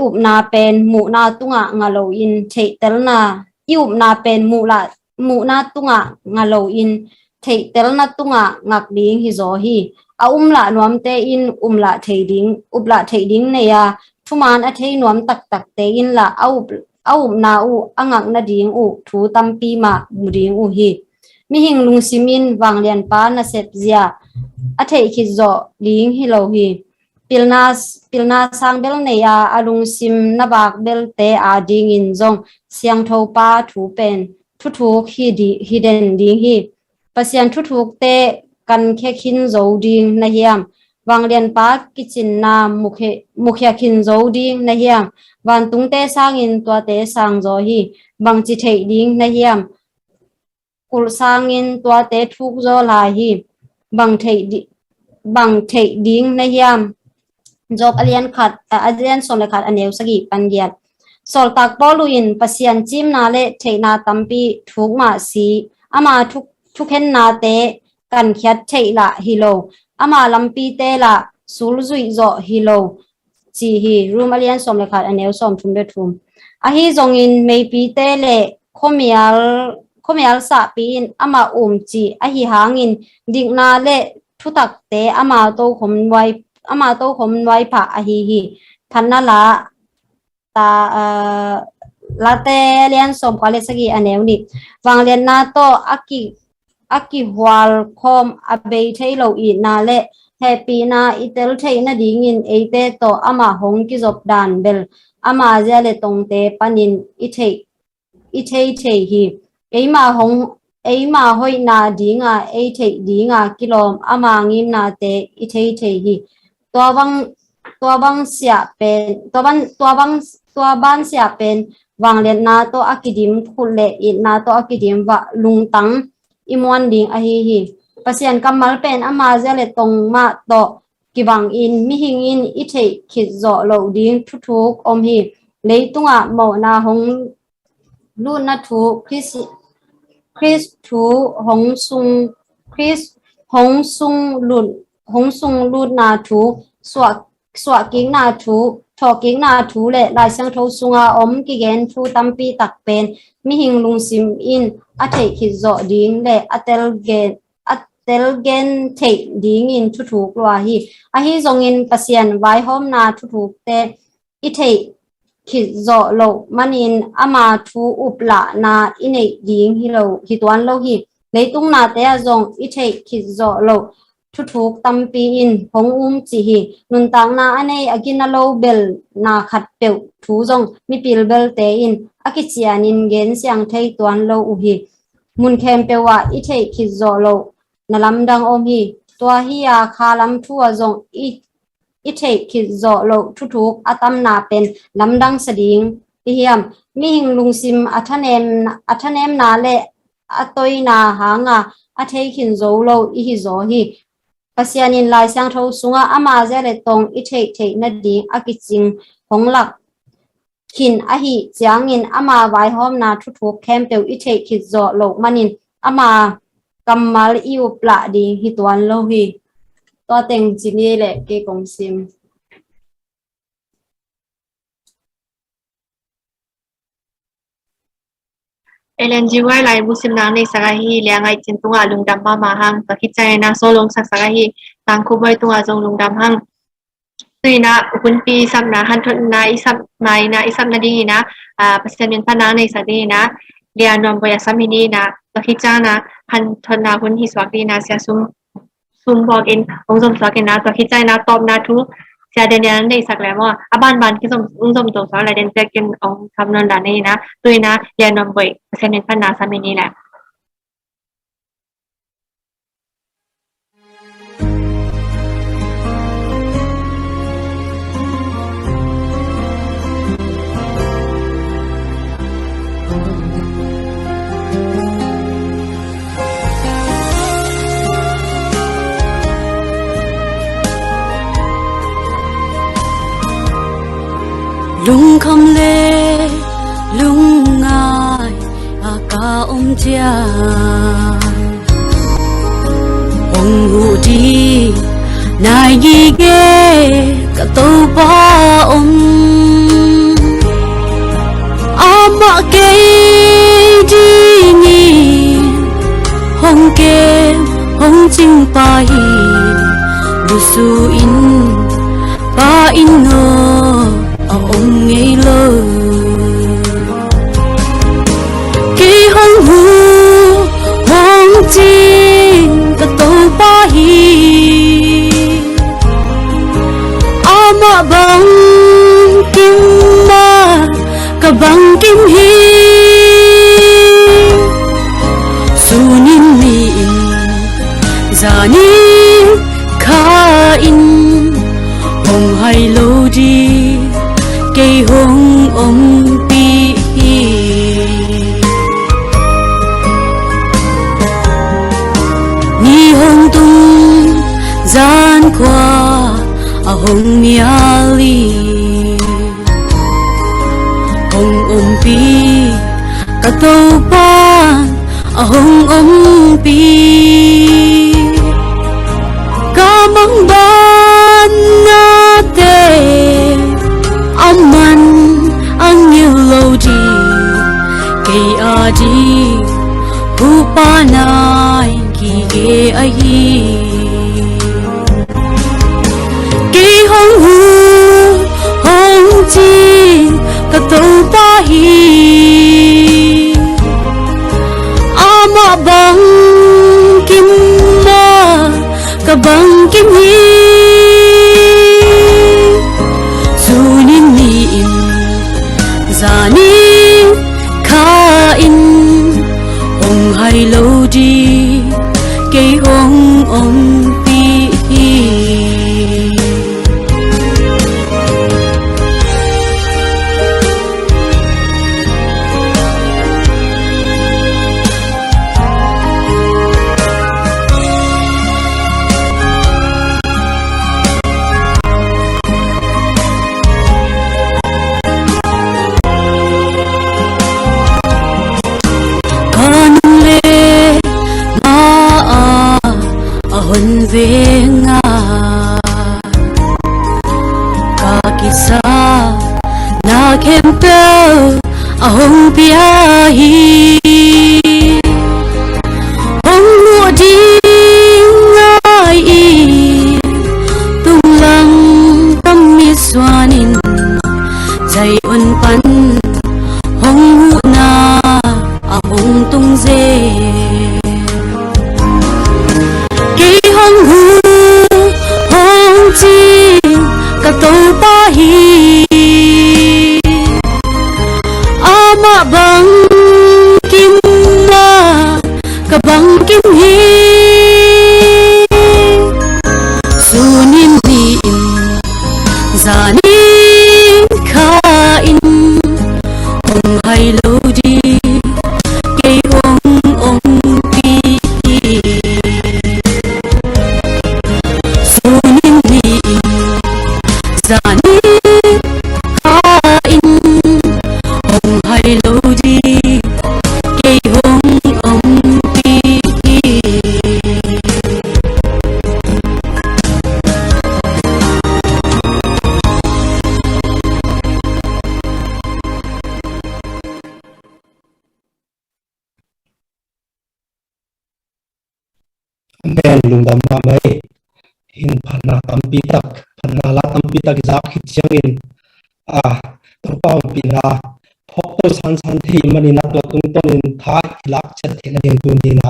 up na pen mu na tunga ngalo in thei tel na up na pen mu na tunga ngalo in thei tel na tunga ngak ding hi zo hi a la nuam te in la thei ding upla thei ding ne ya thuman a thei nuam tak tak te in la na angak na ding thu tampi ma muding hi mi hing lung simin wanglian pa na sep zia a thei khi zo ding hi lo hi pilna sang bel ne ya alung sim na bak bel te a ding in zong siang tho pa thu pen thu hi den ding hi pasian thu te kan khe khin zo ding na hiam wanglian pa kitchen na mukhya khin zo ding na hiam wan tung te sang in tua te sang zo hi bang chi thei ding na hiam kul sang in tua te thuk zo la hi bang thei ding na hiam job alian som le khat aneu sagi pangiat sol tak poluin pasian chim na le theina tampi thuk ma si ama thukhen na te kan khiat theila hilo ama lampi te la sul zui zo hilo chi hi room alian som le khat aneu som thum be thum a hi zong in mei pi te le khomial sa pi in ama chi a hi hangin dingna le thutak te ama to khom wai pha a hi thanna la ta late lian som kwale sagi aneu ni wanglen na to aki hwal khom abei thailo I na le happy na itel thei na ding in eite to ama hong ki job dan bel ama ja le tong te panin I thei hi eima hoi na dinga e thei dinga kilom ama ngim na te I thei hi tua bang sia pen wanglen na to akidim khulle I na to akidim wa lungtang imon ding a hi pasian kamal pen ama ja le tong ma to kiwang in mi hing in I thei khit zo lo ding thuk hi leitunga mo na hong lu na thu Chris thu hong sung lut na thu swa king na thu tho king na thu le lai sang tho sunga ki gen thu tampi tak pen mi hing lung sim in a thei khi zo ding le atel gen thei ding in thu lwa hi a hi zong in pasian vai hom na thu te I thei khi zo lo manin ama thu upla na inei ding hi lo hi tuan lo hi leitung na te zong I thei khi zo lo thuk tampi in hong chi hi nun tang na ane agina lo bel na khat peu thu zong mi pil bel te in akichian in gen siang thei tuan lo hi mun khem pewa I thei khi zo lo nalam dang hi tua hi a khalam thu zong I thei khi zo lo thuk atam na pen lamdang sading hiam mi hing lungsim athanem na le atoi na hanga a thei khin zo lo hi zo hi pasianin lai sang tho sunga ama ja le tong I thei na ding akiching honglak khin a hi chiangin ama vai hom na thuk khem pe I thei khi zo lo manin ama kamal upla ding hi tuan lo hi to teng chini le ke kong sim LNGY lai busim na nei sagahi liangai chin tunga lungdam ma hang pakichay na solong sa sagahi tangkuboy tunga zong lungdam hang tuina ukunpi isam na hantot na isam na dingi na pasianin panang nei sadi na lianom boya samini na pakichay na hantot na hun hiswak di na siya sum zoom walk in zoom so ken na to khi chai na top na thu sia den ya nei sak le mo aban ban ki zoom to so la den te ken ong tham nan da nei na tui na ya nom boi sen phan na sa mi ni la ลุงคำเลลุงง่ายอากาอมเจียองหูดีนายยีเกกะโตป้าอมอามาเกดีนี่ห้องเกห้องจิงไปดูสูอินป้าอินโนông ngây lơ khi hong hu hong chi cả tô ba hi ama bang kim ma cả bang kim hi sunin mi in zani kha in hong hai lo di cây hồng ông pi ni hồng tung gian qua hồng miali hồng ông pi cả tàu ban hồng ông pi cả mong ban na te aman ang yelodi kay adi upanay kige ahi kay hong hu hong ji kataw pahi ama bang kim ma kabang kim hi zani kha in hong hai lo di cây hong ông pi hôn về nga cả kisa na kempel hong pia hi hong mua đi ngai tung lang tâm mi swanin dây ôn pan hong hu na hong tung dê hong hu hong chi cả tàu ba hi ama bang kim ma cả bang kim hi sunin ni in zani kha in hong hai lo di cây hong ông pi zani kha in hong hai lo di cây hong ông pi men lungdam ma mai in phana tampi tak phana la tampi tak zak khit changin to paw pina phok to san san thi mani na to tung ton in tha lak chat thena yen tu ni na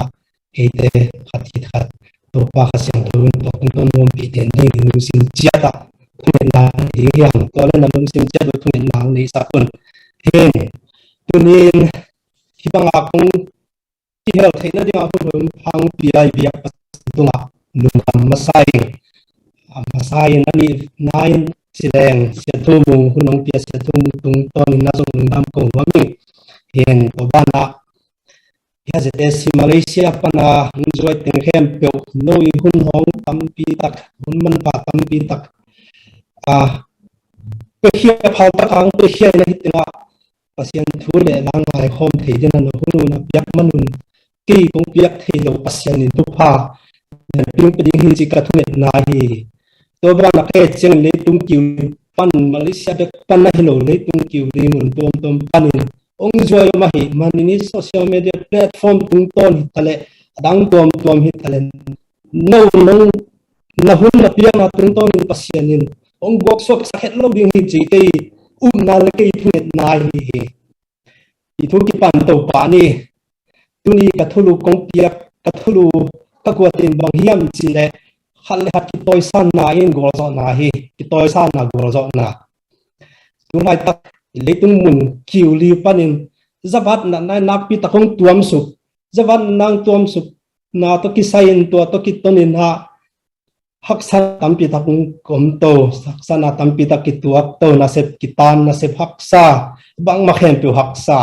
ete khathi khat to pa ka siang thun to tung nom pi ten ding nu sim chia ta thuin na hi hiam to le na nung sim chia do thuin na nei sa kun hen tunin hi banga kong ki hel theina ding a phun phang pi ai bia tunga lung kam masai nani nain sileng sia thu mung hunong pia sia thu mung tung ton na song lung dam ko wami hen to bana ya zete si Malaysia pana enjoy teng hem pe noi hun hong tam pi tak hun man pa tam pi tak pe khia phal tak ang pe khia na hitinga pasien thu le lang ai khom thei jena no hunu na piak manun ki kong piak thei lo pasien in tu pha ping ping hi chi ka thunet na hi to bra na ke cheng le tung kiu pan Malaysia be pan na hilo le tung kiu ri mun tom panin ong joy ma hi manini social media platform tung ton tale adang tom hi tale no na hun na piak na tung ton pasien in ong workshop sa het lo ding hi chi te na le ke thunet na hi i thu ki pan to pa ni tuni ka thulu kong piak ka thulu ka ko tin bang hiam chi le khal le hat ki toy san na in gol zo na hi ki toy san na gol zo na tu mai tak le tung mun kiu li panin zavat na nak pi ta kong tuam su zavat nang tuam su na to ki sain to ki tonin ha haksa tampi ta kom to saksa na tampi ta ki tuak to na sep kitan na sep haksa bang ma khem pu haksa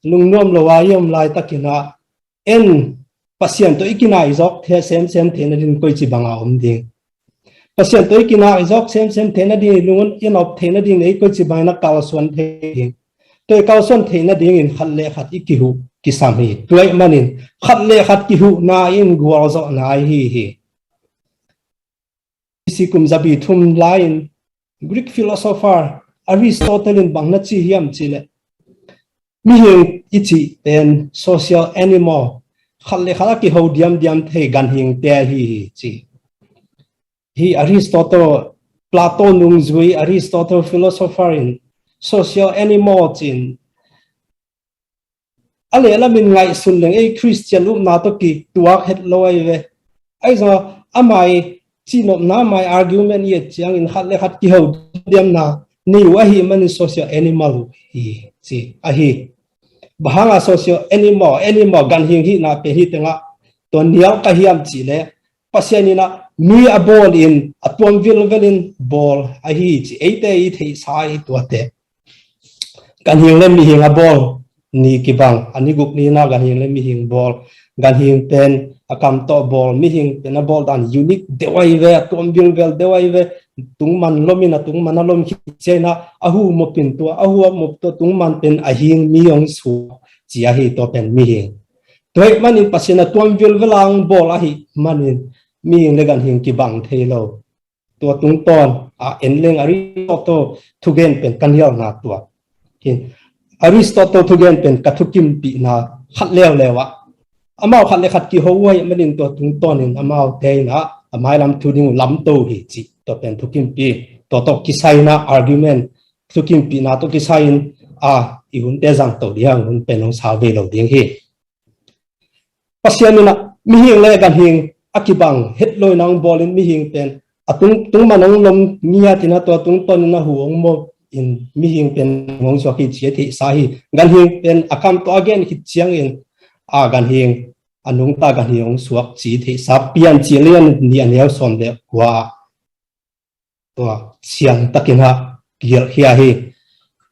lung nom lo wa yom lai takina en pasien to ikina izok the sem the na din koi chi banga om ding pasien to ikina izok sem the na din lungon in op the na din ei koi chi banga kal swan the ding to kal swan the na ding in khalle khat ikihu kisam hi tuai manin khalle khat ki hu na in gwal zo na hi sikum zabi thum line Greek philosopher Aristotle bangna chi hiam chile mi hing ichi ten social animal khalle khala ki ho diam the gan hing te hi chi hi Aristotle Plato nung zui Aristotle philosopher in social animal chin ale alamin ngai sun leng ei Christian lu na to ki tuak het loi ve ai zo amai chi no na mai argument ye chiang in khalle khat ki ho diam na ni wa hi man social animal hi chi a hi bahanga social animal gan hing hi na pe hi tenga to nial ka hiam chi le pasianina mi a ball in atom vilvelin ball a hi chi eite I thei sai to te gan hing le mi hing a ball ni ki bang ani gup ni na gan hing le mi hing ball gan hing pen akam to ball mi hing pen a ball dan unique dewai ve atom vilvel dewai ve tungman lomina tungman lom khi chena ahu mo pin to ahu mo to tungman pen a hing mi ong su chi a hi to pen mi hing toy manin pasina tom vilvelang bol a hi manin mi hing le gan hing ki bang thelo to tung ton a enleng Aristotle thugen pen kanyal na to hin Aristotle thugen pen kathukim pi na khat lewa amao khat le khat ki howai manin to tung ton in amao te na amai lam thuding lam to hi chi to pen thukim pi to kisai na argument thukim pi na to kisai I hun te jang to diang hun penong sa ve lo ding hi pasianina mi hing le gan hing akibang het loi nang bolin mi hing pen atung manong lom nia tina to tung ton na huong mo in mi hing pen ngong so ki chi thi sa hi gan hing pen akam to again hi chiang in gan hing anung ta gan hing suak chi thi sa pian chi lian ni an hel som de kwa to chiang takina kiel hia hi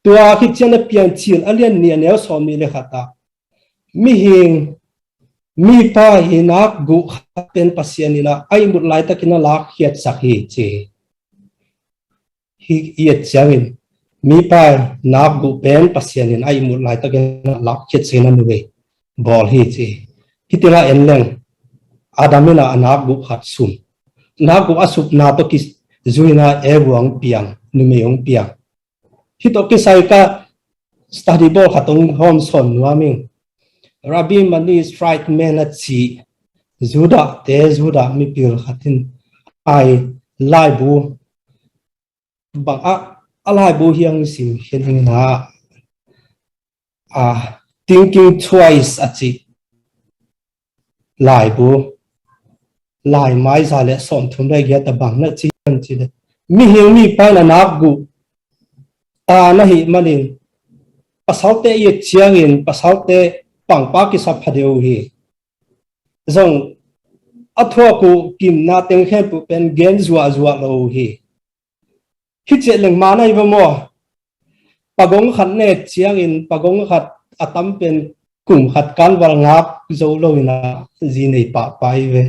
tua khi chen pian chil alian ni anel som mi le khata mi hing mi pa hinak gu pen pasianina ai mut lai takina la khiat sakhi che hi yet changin mi pa nak gu pen pasianin ai mut lai takina la khiat chena nu ve bol hi che hitila enleng adamina anak gu khat sum na gu asup na to ki zuina ebuang piang numeong piang hito kisai ka study ball khatong home son nuaming Rabbi Mani strike men at sea Juda mi pil khatin ai lai bu bang a lai bu hiang sim hian na thinking twice at sea lại bu lại mai ra lệ sọn thum đây ghé ta bằng nó chỉ đấy mi hiu mi pai là nạp gu ta na hi manin pasalte ye chiangin pasalte pangpa ki sa phadeu hi zong athwa ku kim na teng khen pu pen gen zua zua lo hi che leng ma nai mo pagong khat ne chiangin pagong khat atam pen kum khat kan wal ngap zo lo ina ji nei pa pai ve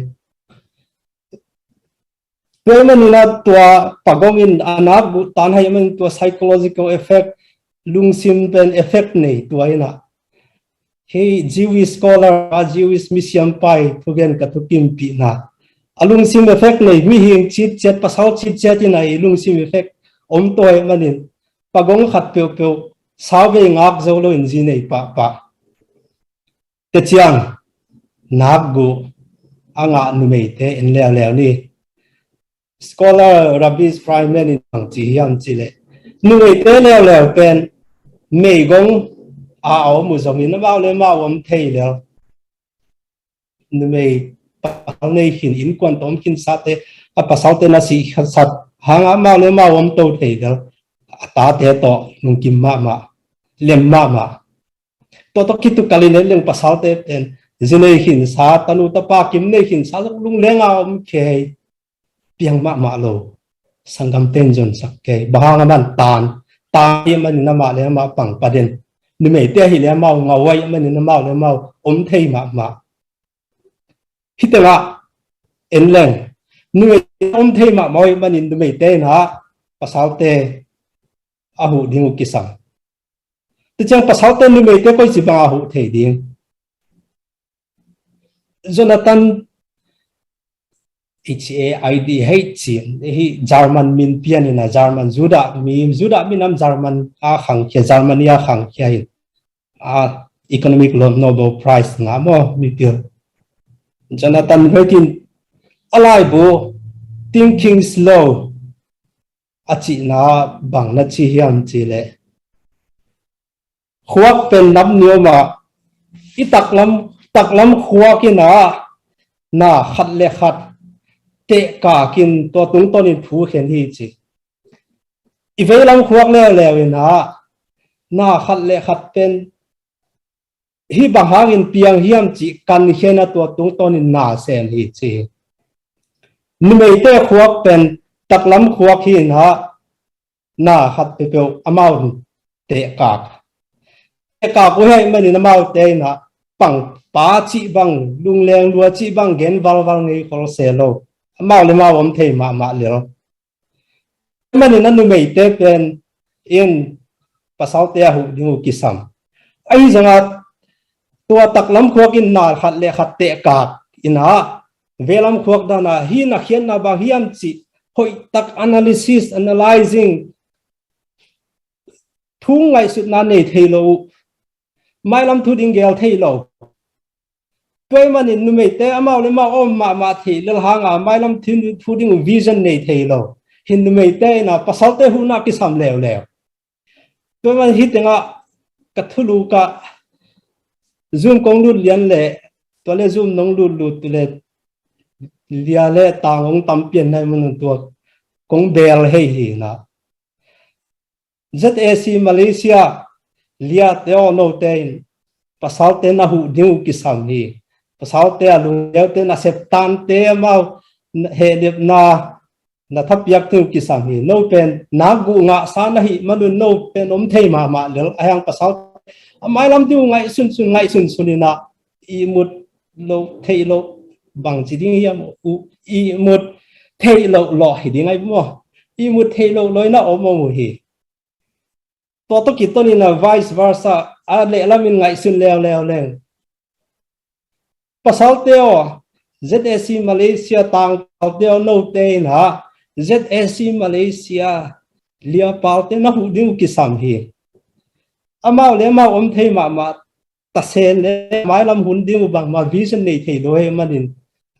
Permanina tua pagongin anak bu tan hai men tua psychological effect lungsim pen effect nei tua ina he Jewish scholar a Jewish mission pai pugen katukim pi na alungsim effect nei mi hing chit chat pasau chit chat ina lungsim effect om toy manin pagong khat pe pe sawe ngak zo lo in ji nei pa pa te chiang nak gu anga nu mei te in le le ni scholar Rabbi Fryman in Chi Yam Chile. Nuôi tế leo leo pen mei gong áo mù giống in bao lên mau om thầy leo. Nuôi bao này hin in quan tom hin sát te apa sao te na si sát hang mau lên mau om tàu thầy leo. Ta te to nung kim ma lem ma. To kitu kali ne leng pasal te pen zine hin sa tanu ta pa kim ne hin sa lung lenga om khei. Piang ma lo sangam tenjon sakke bahanga man tan man na ma le ma pang paden ni me te hi le ma ngawai man na ma le ma om thei ma hitela enleng ni om thei ma moi man ni me te na pasal te ahu dingu kisam te chang pasal te ni me te koi si ba hu thei ding Jonathan HAID hi German min pian ina German Juda min am German a khang khia Germania khang khia a economic Nobel Prize nga mo mi pil Jonathan Haidt alai bo thinking slow achi na bang na chi hiam chi le khuak pen nam nio ma i taklam khuak na khat le khat te ka kin to tung ton in phu khen hi chi i ve lam khuak le na khat le khat pen hi bang hang in piang hiam chi kan khena to tung ton in na sen hi chi ni mei te khuak pen taklam khuak hi na khat pe pe amount te ka ko hai mani na mau te na pang pa chi bang lung leng lua chi bang gen wal ngei khol se lo mau le mau om thei ma le ro mani na nu mei te pen in pasau te hu dingu kisam ai zanga tua taklam khuak in na khat le khat te ka ina velam khuak da na hi na khian na ba hiam chi hoi tak analyzing thung ngai sut na nei thei lo mai lam thu ding gel thei lo toy mani nu mei te amau le ma om ma thi le hanga mai lam thin thu ding vision nei thei lo hin nu mei te na pasal te hu na ki sam lew toy man hi tenga ka thulu ka zoom kong lut lian le to le zoom nong lut le lia le tang ong tam pian nai mun to kong bel hei hi na ZAC Malaysia lia teo no ten pasal te na hu ding ki sam ni pasal te lu leo te na septan te mau he lep na thap yak tu ki sam ni no pen na gu nga sa na hi manu no pen om thei ma le ayang pasal mai lam tu ngai sun ni na i mut lo thei lo bang chi ding hiam i mut thei lo hi ding ai mo i mut thei lo loi na om mo hi to kitoni na vice versa a le lamin ngai sun leo pasal teo ZAC Malaysia tang teo no te na ZAC Malaysia lia pal te na hu ding ki sam hi amau le ma om thei ma ta sen le mai lam hun ding bang ma vision nei thei lo he manin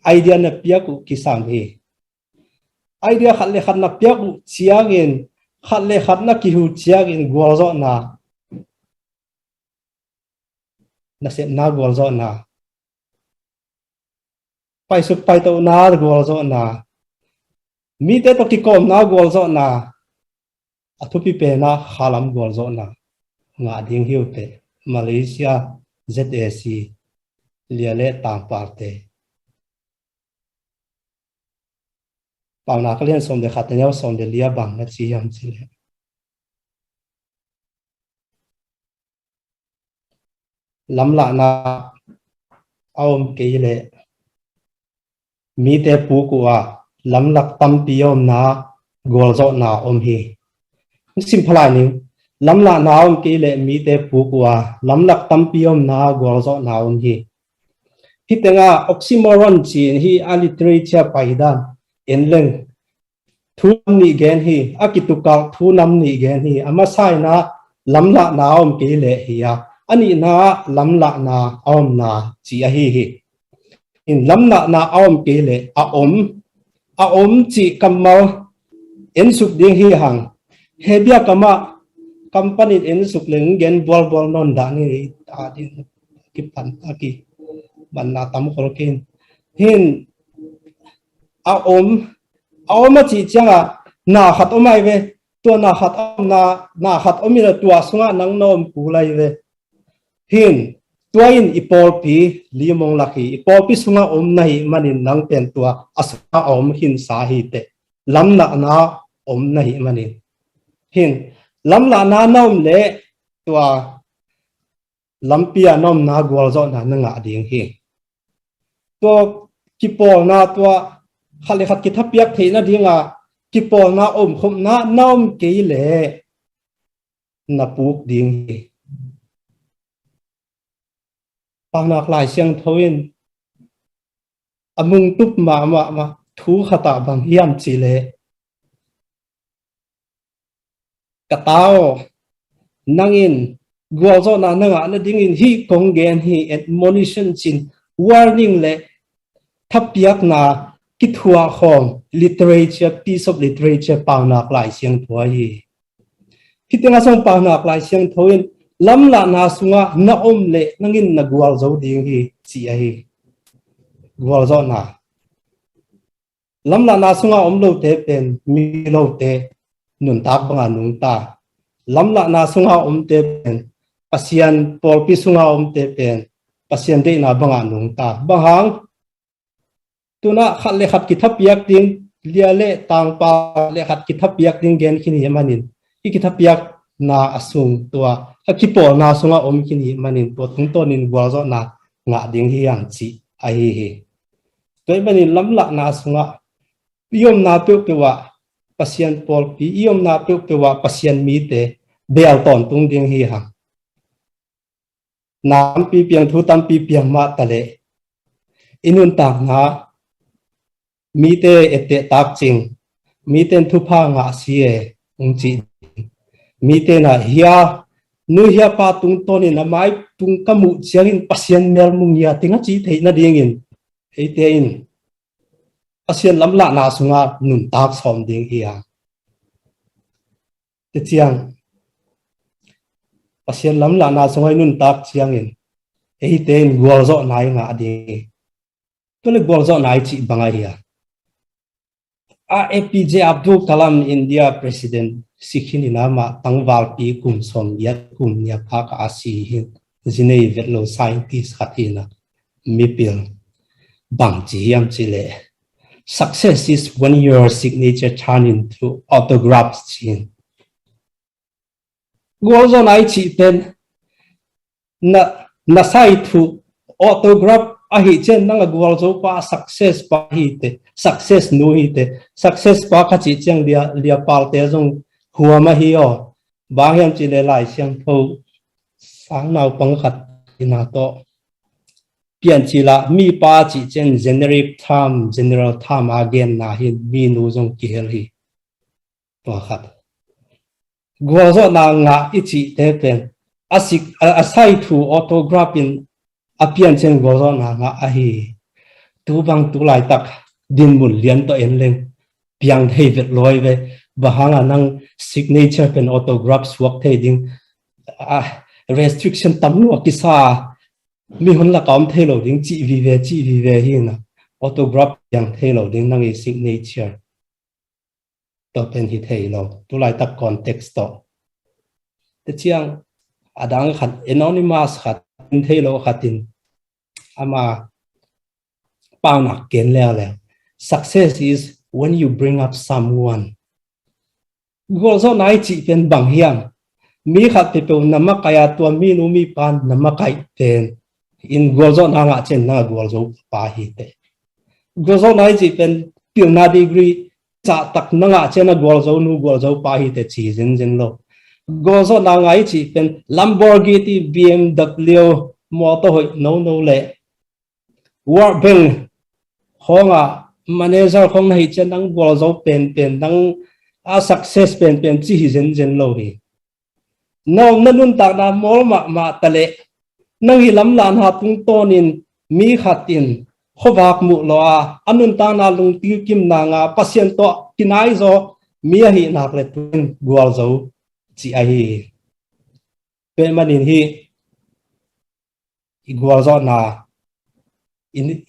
idea na pia ku ki sam hi idea khat le khat na pia ku chiangin khat le khat na ki hu chiang in gol zo na se na gol zo na pai su pai to na gol zo na mi te to ki kom na gol zo na athupi pe na khalam gol zo na nga ding hiu te Malaysia ZAC liale tang parte pang na kalian som de khatanya som de lia bang na chi yam chi le lam la na aom ke le mi te pu ku a lam lak tam pi om na gol zo na om hi sim phalai ni lam la na om ke le mi te pu ku a lam lak tam pi om na gol zo na om hi hi tenga oxymoron chi hi a literature paidan en leng thu ni gen hi akitukal thu nam ni gen hi ama sai na lam la na om ke le hi ya ani na lam la na om na chi a hi in lam la na om ke le a om chi kamal en suk ding hi hang hebia kama company en suk leng gen bol non da ni a din ki pan aki ban na tam khol kin hin a om chi changa na khat omai ve to na khat om na khat omi la tua sunga nang nom pu lai ve hin tuain ipol pi limong laki ipol pi sunga om nai manin nang pen tua asma om hin sa hi te lam na na om nai manin hin lam la na nom le tua lampia nom na gol zo na nga ding hi to kipol na tua khale khat ki thapiak theina dinga kipol na om khum na nom ke le na puk ding hi pangnak lai siang thoin amung tup ma thu khata bang hiam chi le katao nangin gol zo na nga na ding in hi kong gen hi admonition chin warning le thapiak na ki thua khom literature piece of literature pangnak lai siang thoi hi tenga song pangnak lai siang thoin lam la na sunga na om le nangin na gwal zo ding hi chi a hi gwal zo na lam la na sunga om lo te pen mi lo te nun tak banga nung ta lam la na sunga om te pen pasian pol pi sunga om te pen pasian de na banga nung ta bahang tuna khat le khat ki thapiak ding lia le tang pa le khat ki thapiak ding gen khini manin ki thapiak na asung tua akipo na sunga om kini manin to tung to nin gwal zo na nga ding hi yang chi ai hi toy manin lam la na sunga yom na pe wa pasien pol pi yom na pe wa pasien mi te bel ton tung ding hi ha nam pi piang thu tam pi piang ma tale inun tak na mi te ete tak ching mi ten thu pha nga si e ung chi mi te na hia nu hia pa tung to ni na mai tung kamu chiangin pasien mel mung ya tinga chi theina ding in ete in pasien lam la na sunga nun tak som ding hia te chiang pasien lam la na sunga nun tak chiangin ete in gol zo nai nga ding to le gol zo nai chi banga hia APJ Abdul Kalam India President Sikhin inama tangwal pi kum som yat kum nya phak asi hin zinei vetlo scientist khatina mipil bang chi yam chile success is when your signature turn into autographs chin gozo nai chi pen na sai thu autograph a hi chen nang gwal zo pa success pa hi te success nu hi te success pa kha chi chang lia pal te jong huwa ma hi o ba hiam chi le lai siang tho sang nau pang khat ina to pian chi la mi pa chi chen generic term general term again na hin mi nu jong ki hel hi to khat gwal zo na nga ichi te pen asik asai thu autograph in apian chen gozo na nga ahi tu bang tu lai tak din mun lian to en leng piang thei vet loi ve bahanga nang signature pen autographs work thei ding restriction tam nu ki sa mi hon la kam thei lo ding chi vi ve hi na autograph yang thelo ding nangi signature to pen hi thelo tu lai tak context to te chiang adang khat anonymous khat thelo khatin ama pauna ken le success is when you bring up someone go zo nai chi pen bang hiam mi khat pe pe namakaya to mi nu mi pan namakai ten in go zo na nga chen na go zo pa hi te go zo nai chi pen pil na degree cha tak na nga chen na go zo pa hi te chi jin jin lo go zo na ngai chi pen Lamborghini BMW motor hoi no le World Bank honga manager khong na hi chen nang go zo pen nang a success pen chi jin jin lo hi nong nanun tak na mol ma tale nang hi lam lan ha tung tonin mi khatin khowak mu lo a anun ta na lung ti kim na nga pasien to kinai zo mi hi nak le tun gwal zo chi a hi pe manin hi gwal zo na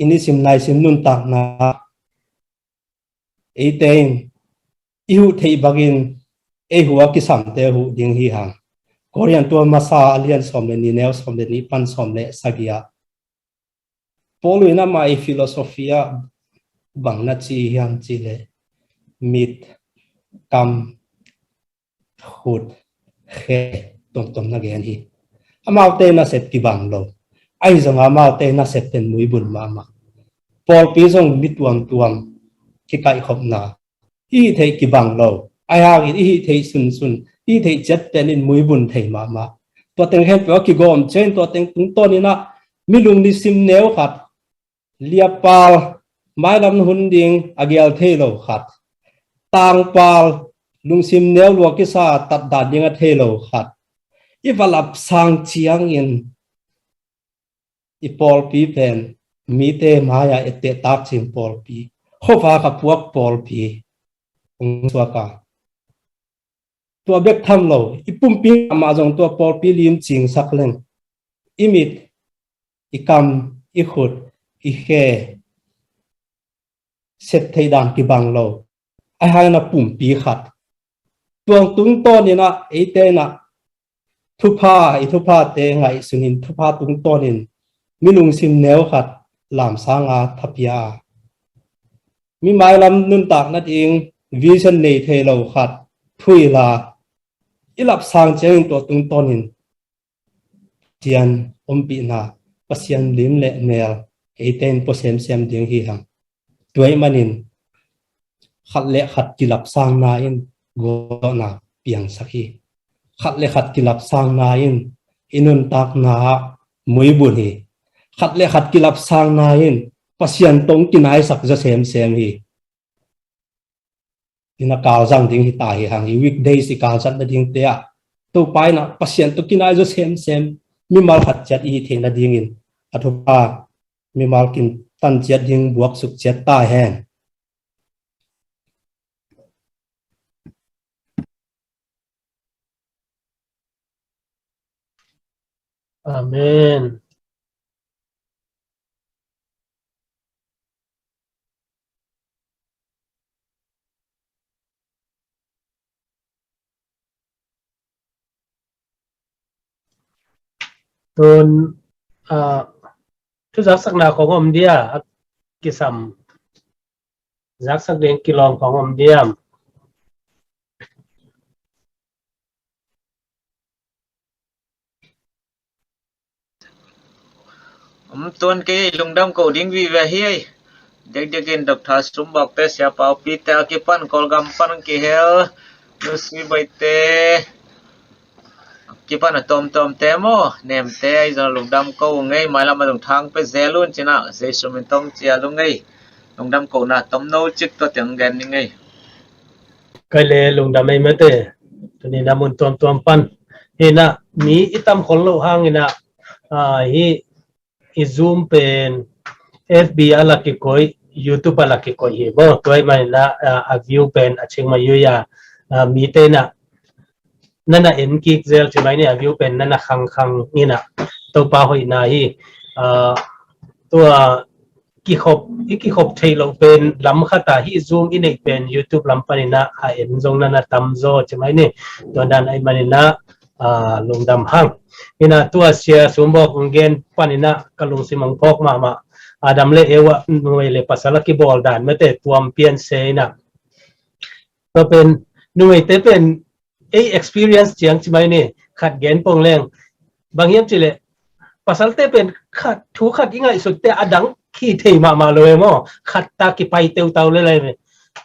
ini sim nai sim nun tak na eiten ihu thei bagin e huwa ki sam te hu ding hi hang Korean to masa alien somle ni neo somle ni pan somle sagia Poluina mai filosofia bang na chi yang chi le mit kam khut khe tom na gen hi amau te na set ki bang lo ai zong amau te na set ten mui bun mama Pol pi zong mit tuam ki kai khop na i thei ki bang lo ai ha i thei sun i thei chet ten in mui bun thei ma to teng het wa ki gom chen to teng tung to ni na milung ni sim neu khat liapal mai lam hun ding agial thelo khat tang pal lung sim neu lo ki sa tat da ding a thelo khat i valap sang chiang in i pol pi pen mi te maya ete tak chim pol pi khowa ka puak pol pi ung swaka tua bek tham lo ipum pi ma jong tua pol pi lim ching sak leng imit ikam i khut i khe set thei dan ki bang lo ai ha na pum pi khat tuang tung to ni na e te na thupa te ngai sunin thupa tung to nin milung sim neu khat lam sanga thapia mi mai lam nun tak na ding vision nei thei lo khat thui la ilap sang cheng to tung tonin tian ompi na pasian lim le mel eiten posem sem ding hi hang tuai manin khat le khat kilap sang na in go na piang sakhi khat le khat kilap sang na in inun tak na mui bun hi khat le khat kilap sang na in pasian tong kinai sak za sem hi ina kal jang ding hi ta hi hang hi weekdays i kal chat na ding te a to pai na pasien to kinai zo sem mi mal khat chat i the na ding in athupa mi mal kin tan chat ding buak suk chat ta hen Amen. Tun tu giác sắc nàoของông dia kisam giác sắc đến kilongของông dia tuan ke lungdam ko ding vi ve hi dek in dr sumbak te sia pau pi te akipan kolgam pan ki hel nusi baite kipan tom te mo nem te ai zo lungdam ko ngai mala ma dong thang pe zelun china se sumin tong chia lu ngai lungdam ko na tom no chik to teng gen ni ngai cái lệ lungdam ai mete tu ni namun tuam pan hina mi itam kholo hang ina hi zoom pen FB ala ki koi YouTube ala ki koi hi bo toy mai na a view pen a ching ma yu ya mi te na nana en ki zel chi mai ni a view pen nana khang ni na to pa hoi na hi tua ki khop thei lo pen lam khata hi zoom in ei pen YouTube lam panina a en zong na tam zo chmai ni to dan ai manina lungdam hang ina tua sia sumbok ngen panina kalung simang pok ma adam le ewa noi le pasala ki bol dan mete tuam pian se na to pen noi te pen experience chiang chmai ni khat gen pong leng bangiam chile pasal te pen khat thu khat ingai sut te adang khi thei ma lo mo khat ta ki pai teu tau le le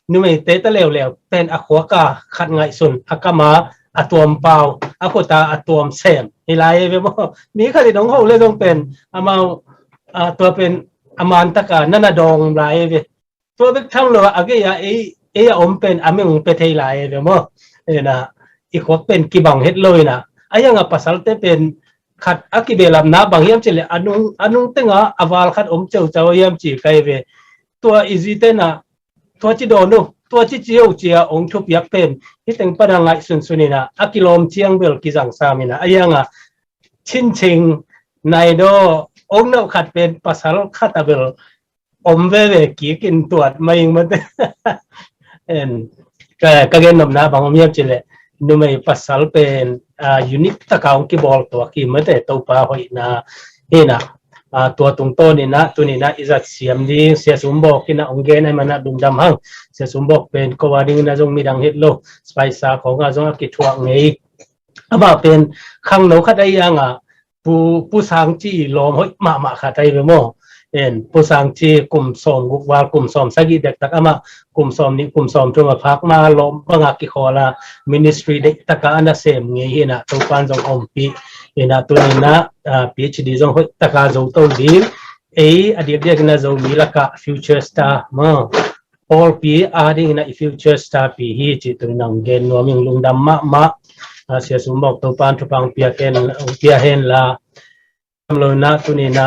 noi te ta lew pen a khwa ka khat ngai sun akama atom pau akota atom sem hilai ve mo mi khali dong ho le dong pen amau to pen aman taka nana dong lai ve to bek thang lo age ya e om pen ameng pe thei lai ve mo ena i khok pen ki bang het loi na ayanga pasal te pen khat akibelam na bangiam chele anung tenga awal khat om chau yam chi kai ve to easy te na to chi do no to chi chiu chia ong thu piak pen hi teng parangai sun sunina akilom chiang bel ki jang samina ayanga chin ching nai do ong no khat pen pasal khatabel om ve ki kin tuat mai ma en ka gen nom na bang miam chile nu mai pasal pen unique ta kaung ki bol to ki mate to pa hoi na ena tua tung to ni na tu ni na izat siam ding sia sumbok kina onggen ai mana dum dam hang sia sumbok pen ko wading na jong midang het lo spice ko nga jong ki thuak ngei aba pen khang no khat ai anga pu sang chi lom hoi ma khat ai be mo en pu sang chi kum som guk wal kum som sagi dek tak ama kum som ni kum som tu ma phak ma lom banga ki khola ministry dek taka ana sem ngei hina to pan jong om pi ena tu ni na PhD jong hoi taka zo to din adik dia kena zo milaka future star ma all pi ading na future star pi hi chi tu nang gen no ming lungdam ma sia sumbok to pan tu pang pia hen la lo na tu ni na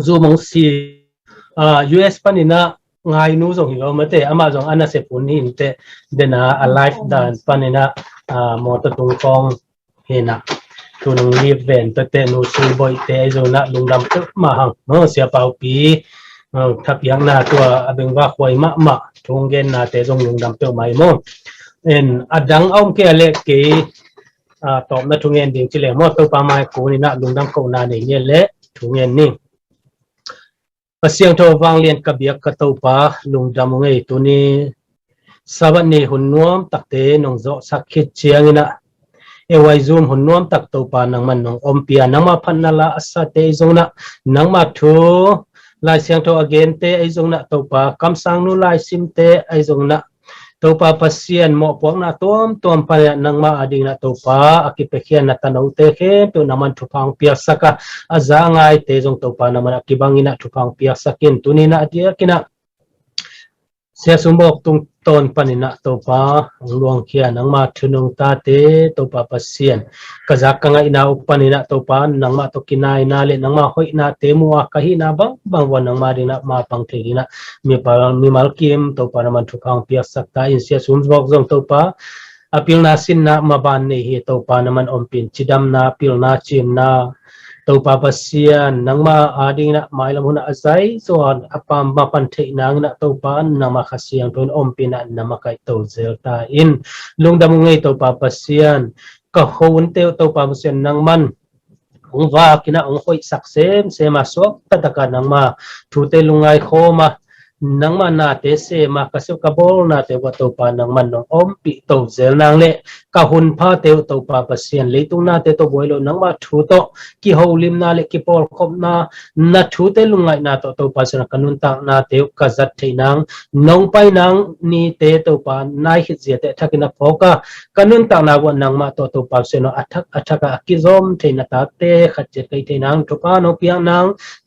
zo mong si US panina ngai nu jong hi lo mate ama jong ana se pun hin te dena alive dan panina mo to tung kong hena tunang live ven te nu su boy te zo na lungdam tu ma hang no sia pau pi thapiang na tua abeng wa khoi ma thungen na te jong lungdam tu mai mo en adang ong ke le ke top na thungen ding chile mo to pa mai ko ni na lungdam ko na ne ye le thungen ni pasiang to wang lien ka biak ka to pa lungdam ngei tu ni sabat ni hun nuam takte nong zo sakhit chiang ina ewai zoom hun nuam tak to pa nang man nong ompia nang ma phan na la asa te zong na nang ma thu lai siang to again te ai zong na to pa kam sang nu lai sim te ai zong na to pa pasien mo pok na tom pa nang ma ading na to pa akipekhian na tanau te khe to naman thupang pia saka azangai te zong to pa naman akibangina thupang pia sakin tunina atia kina sia sumbok tung ton panina to pa luang khia nang ma thunung ta te to pa pasien kazak kanga ina upanina to pa nang ma to kinai na le nang ma hoi na te muwa kahi na bang wan nang ma dina ma pang thegina mi malkim to pa naman thupang pia sakta in sia sumbok zong to pa apil na sin na maban nei hi to pa naman ompin chidam na pil na chim na to pa pasian nang ma ading na mailam huna azai so apam mapan the nang na to pa nang ma khasiang ton ompin na makai to zelta in lungdam ngei to pa pasian ka houn te to pa pasian nang man ong wa kina ong hoi saksem se ma sok tataka nang ma thu te lungai khoma nang ma na te se ma kasu kabol na te wa to pa nang man nong om pi to zel nang le ka hun pha te to pa pasien le tung na te to boilo nang ma thu to ki holim na le ki pol khop na thu te lungai na to pasien kanun ta na te ka zat the nang nong pai nang ni te to pa nai hit je te thakina phoka kanun ta na wa nang ma to pasien athaka ki zom the na ta te khat je kai the nang to pa no piang nang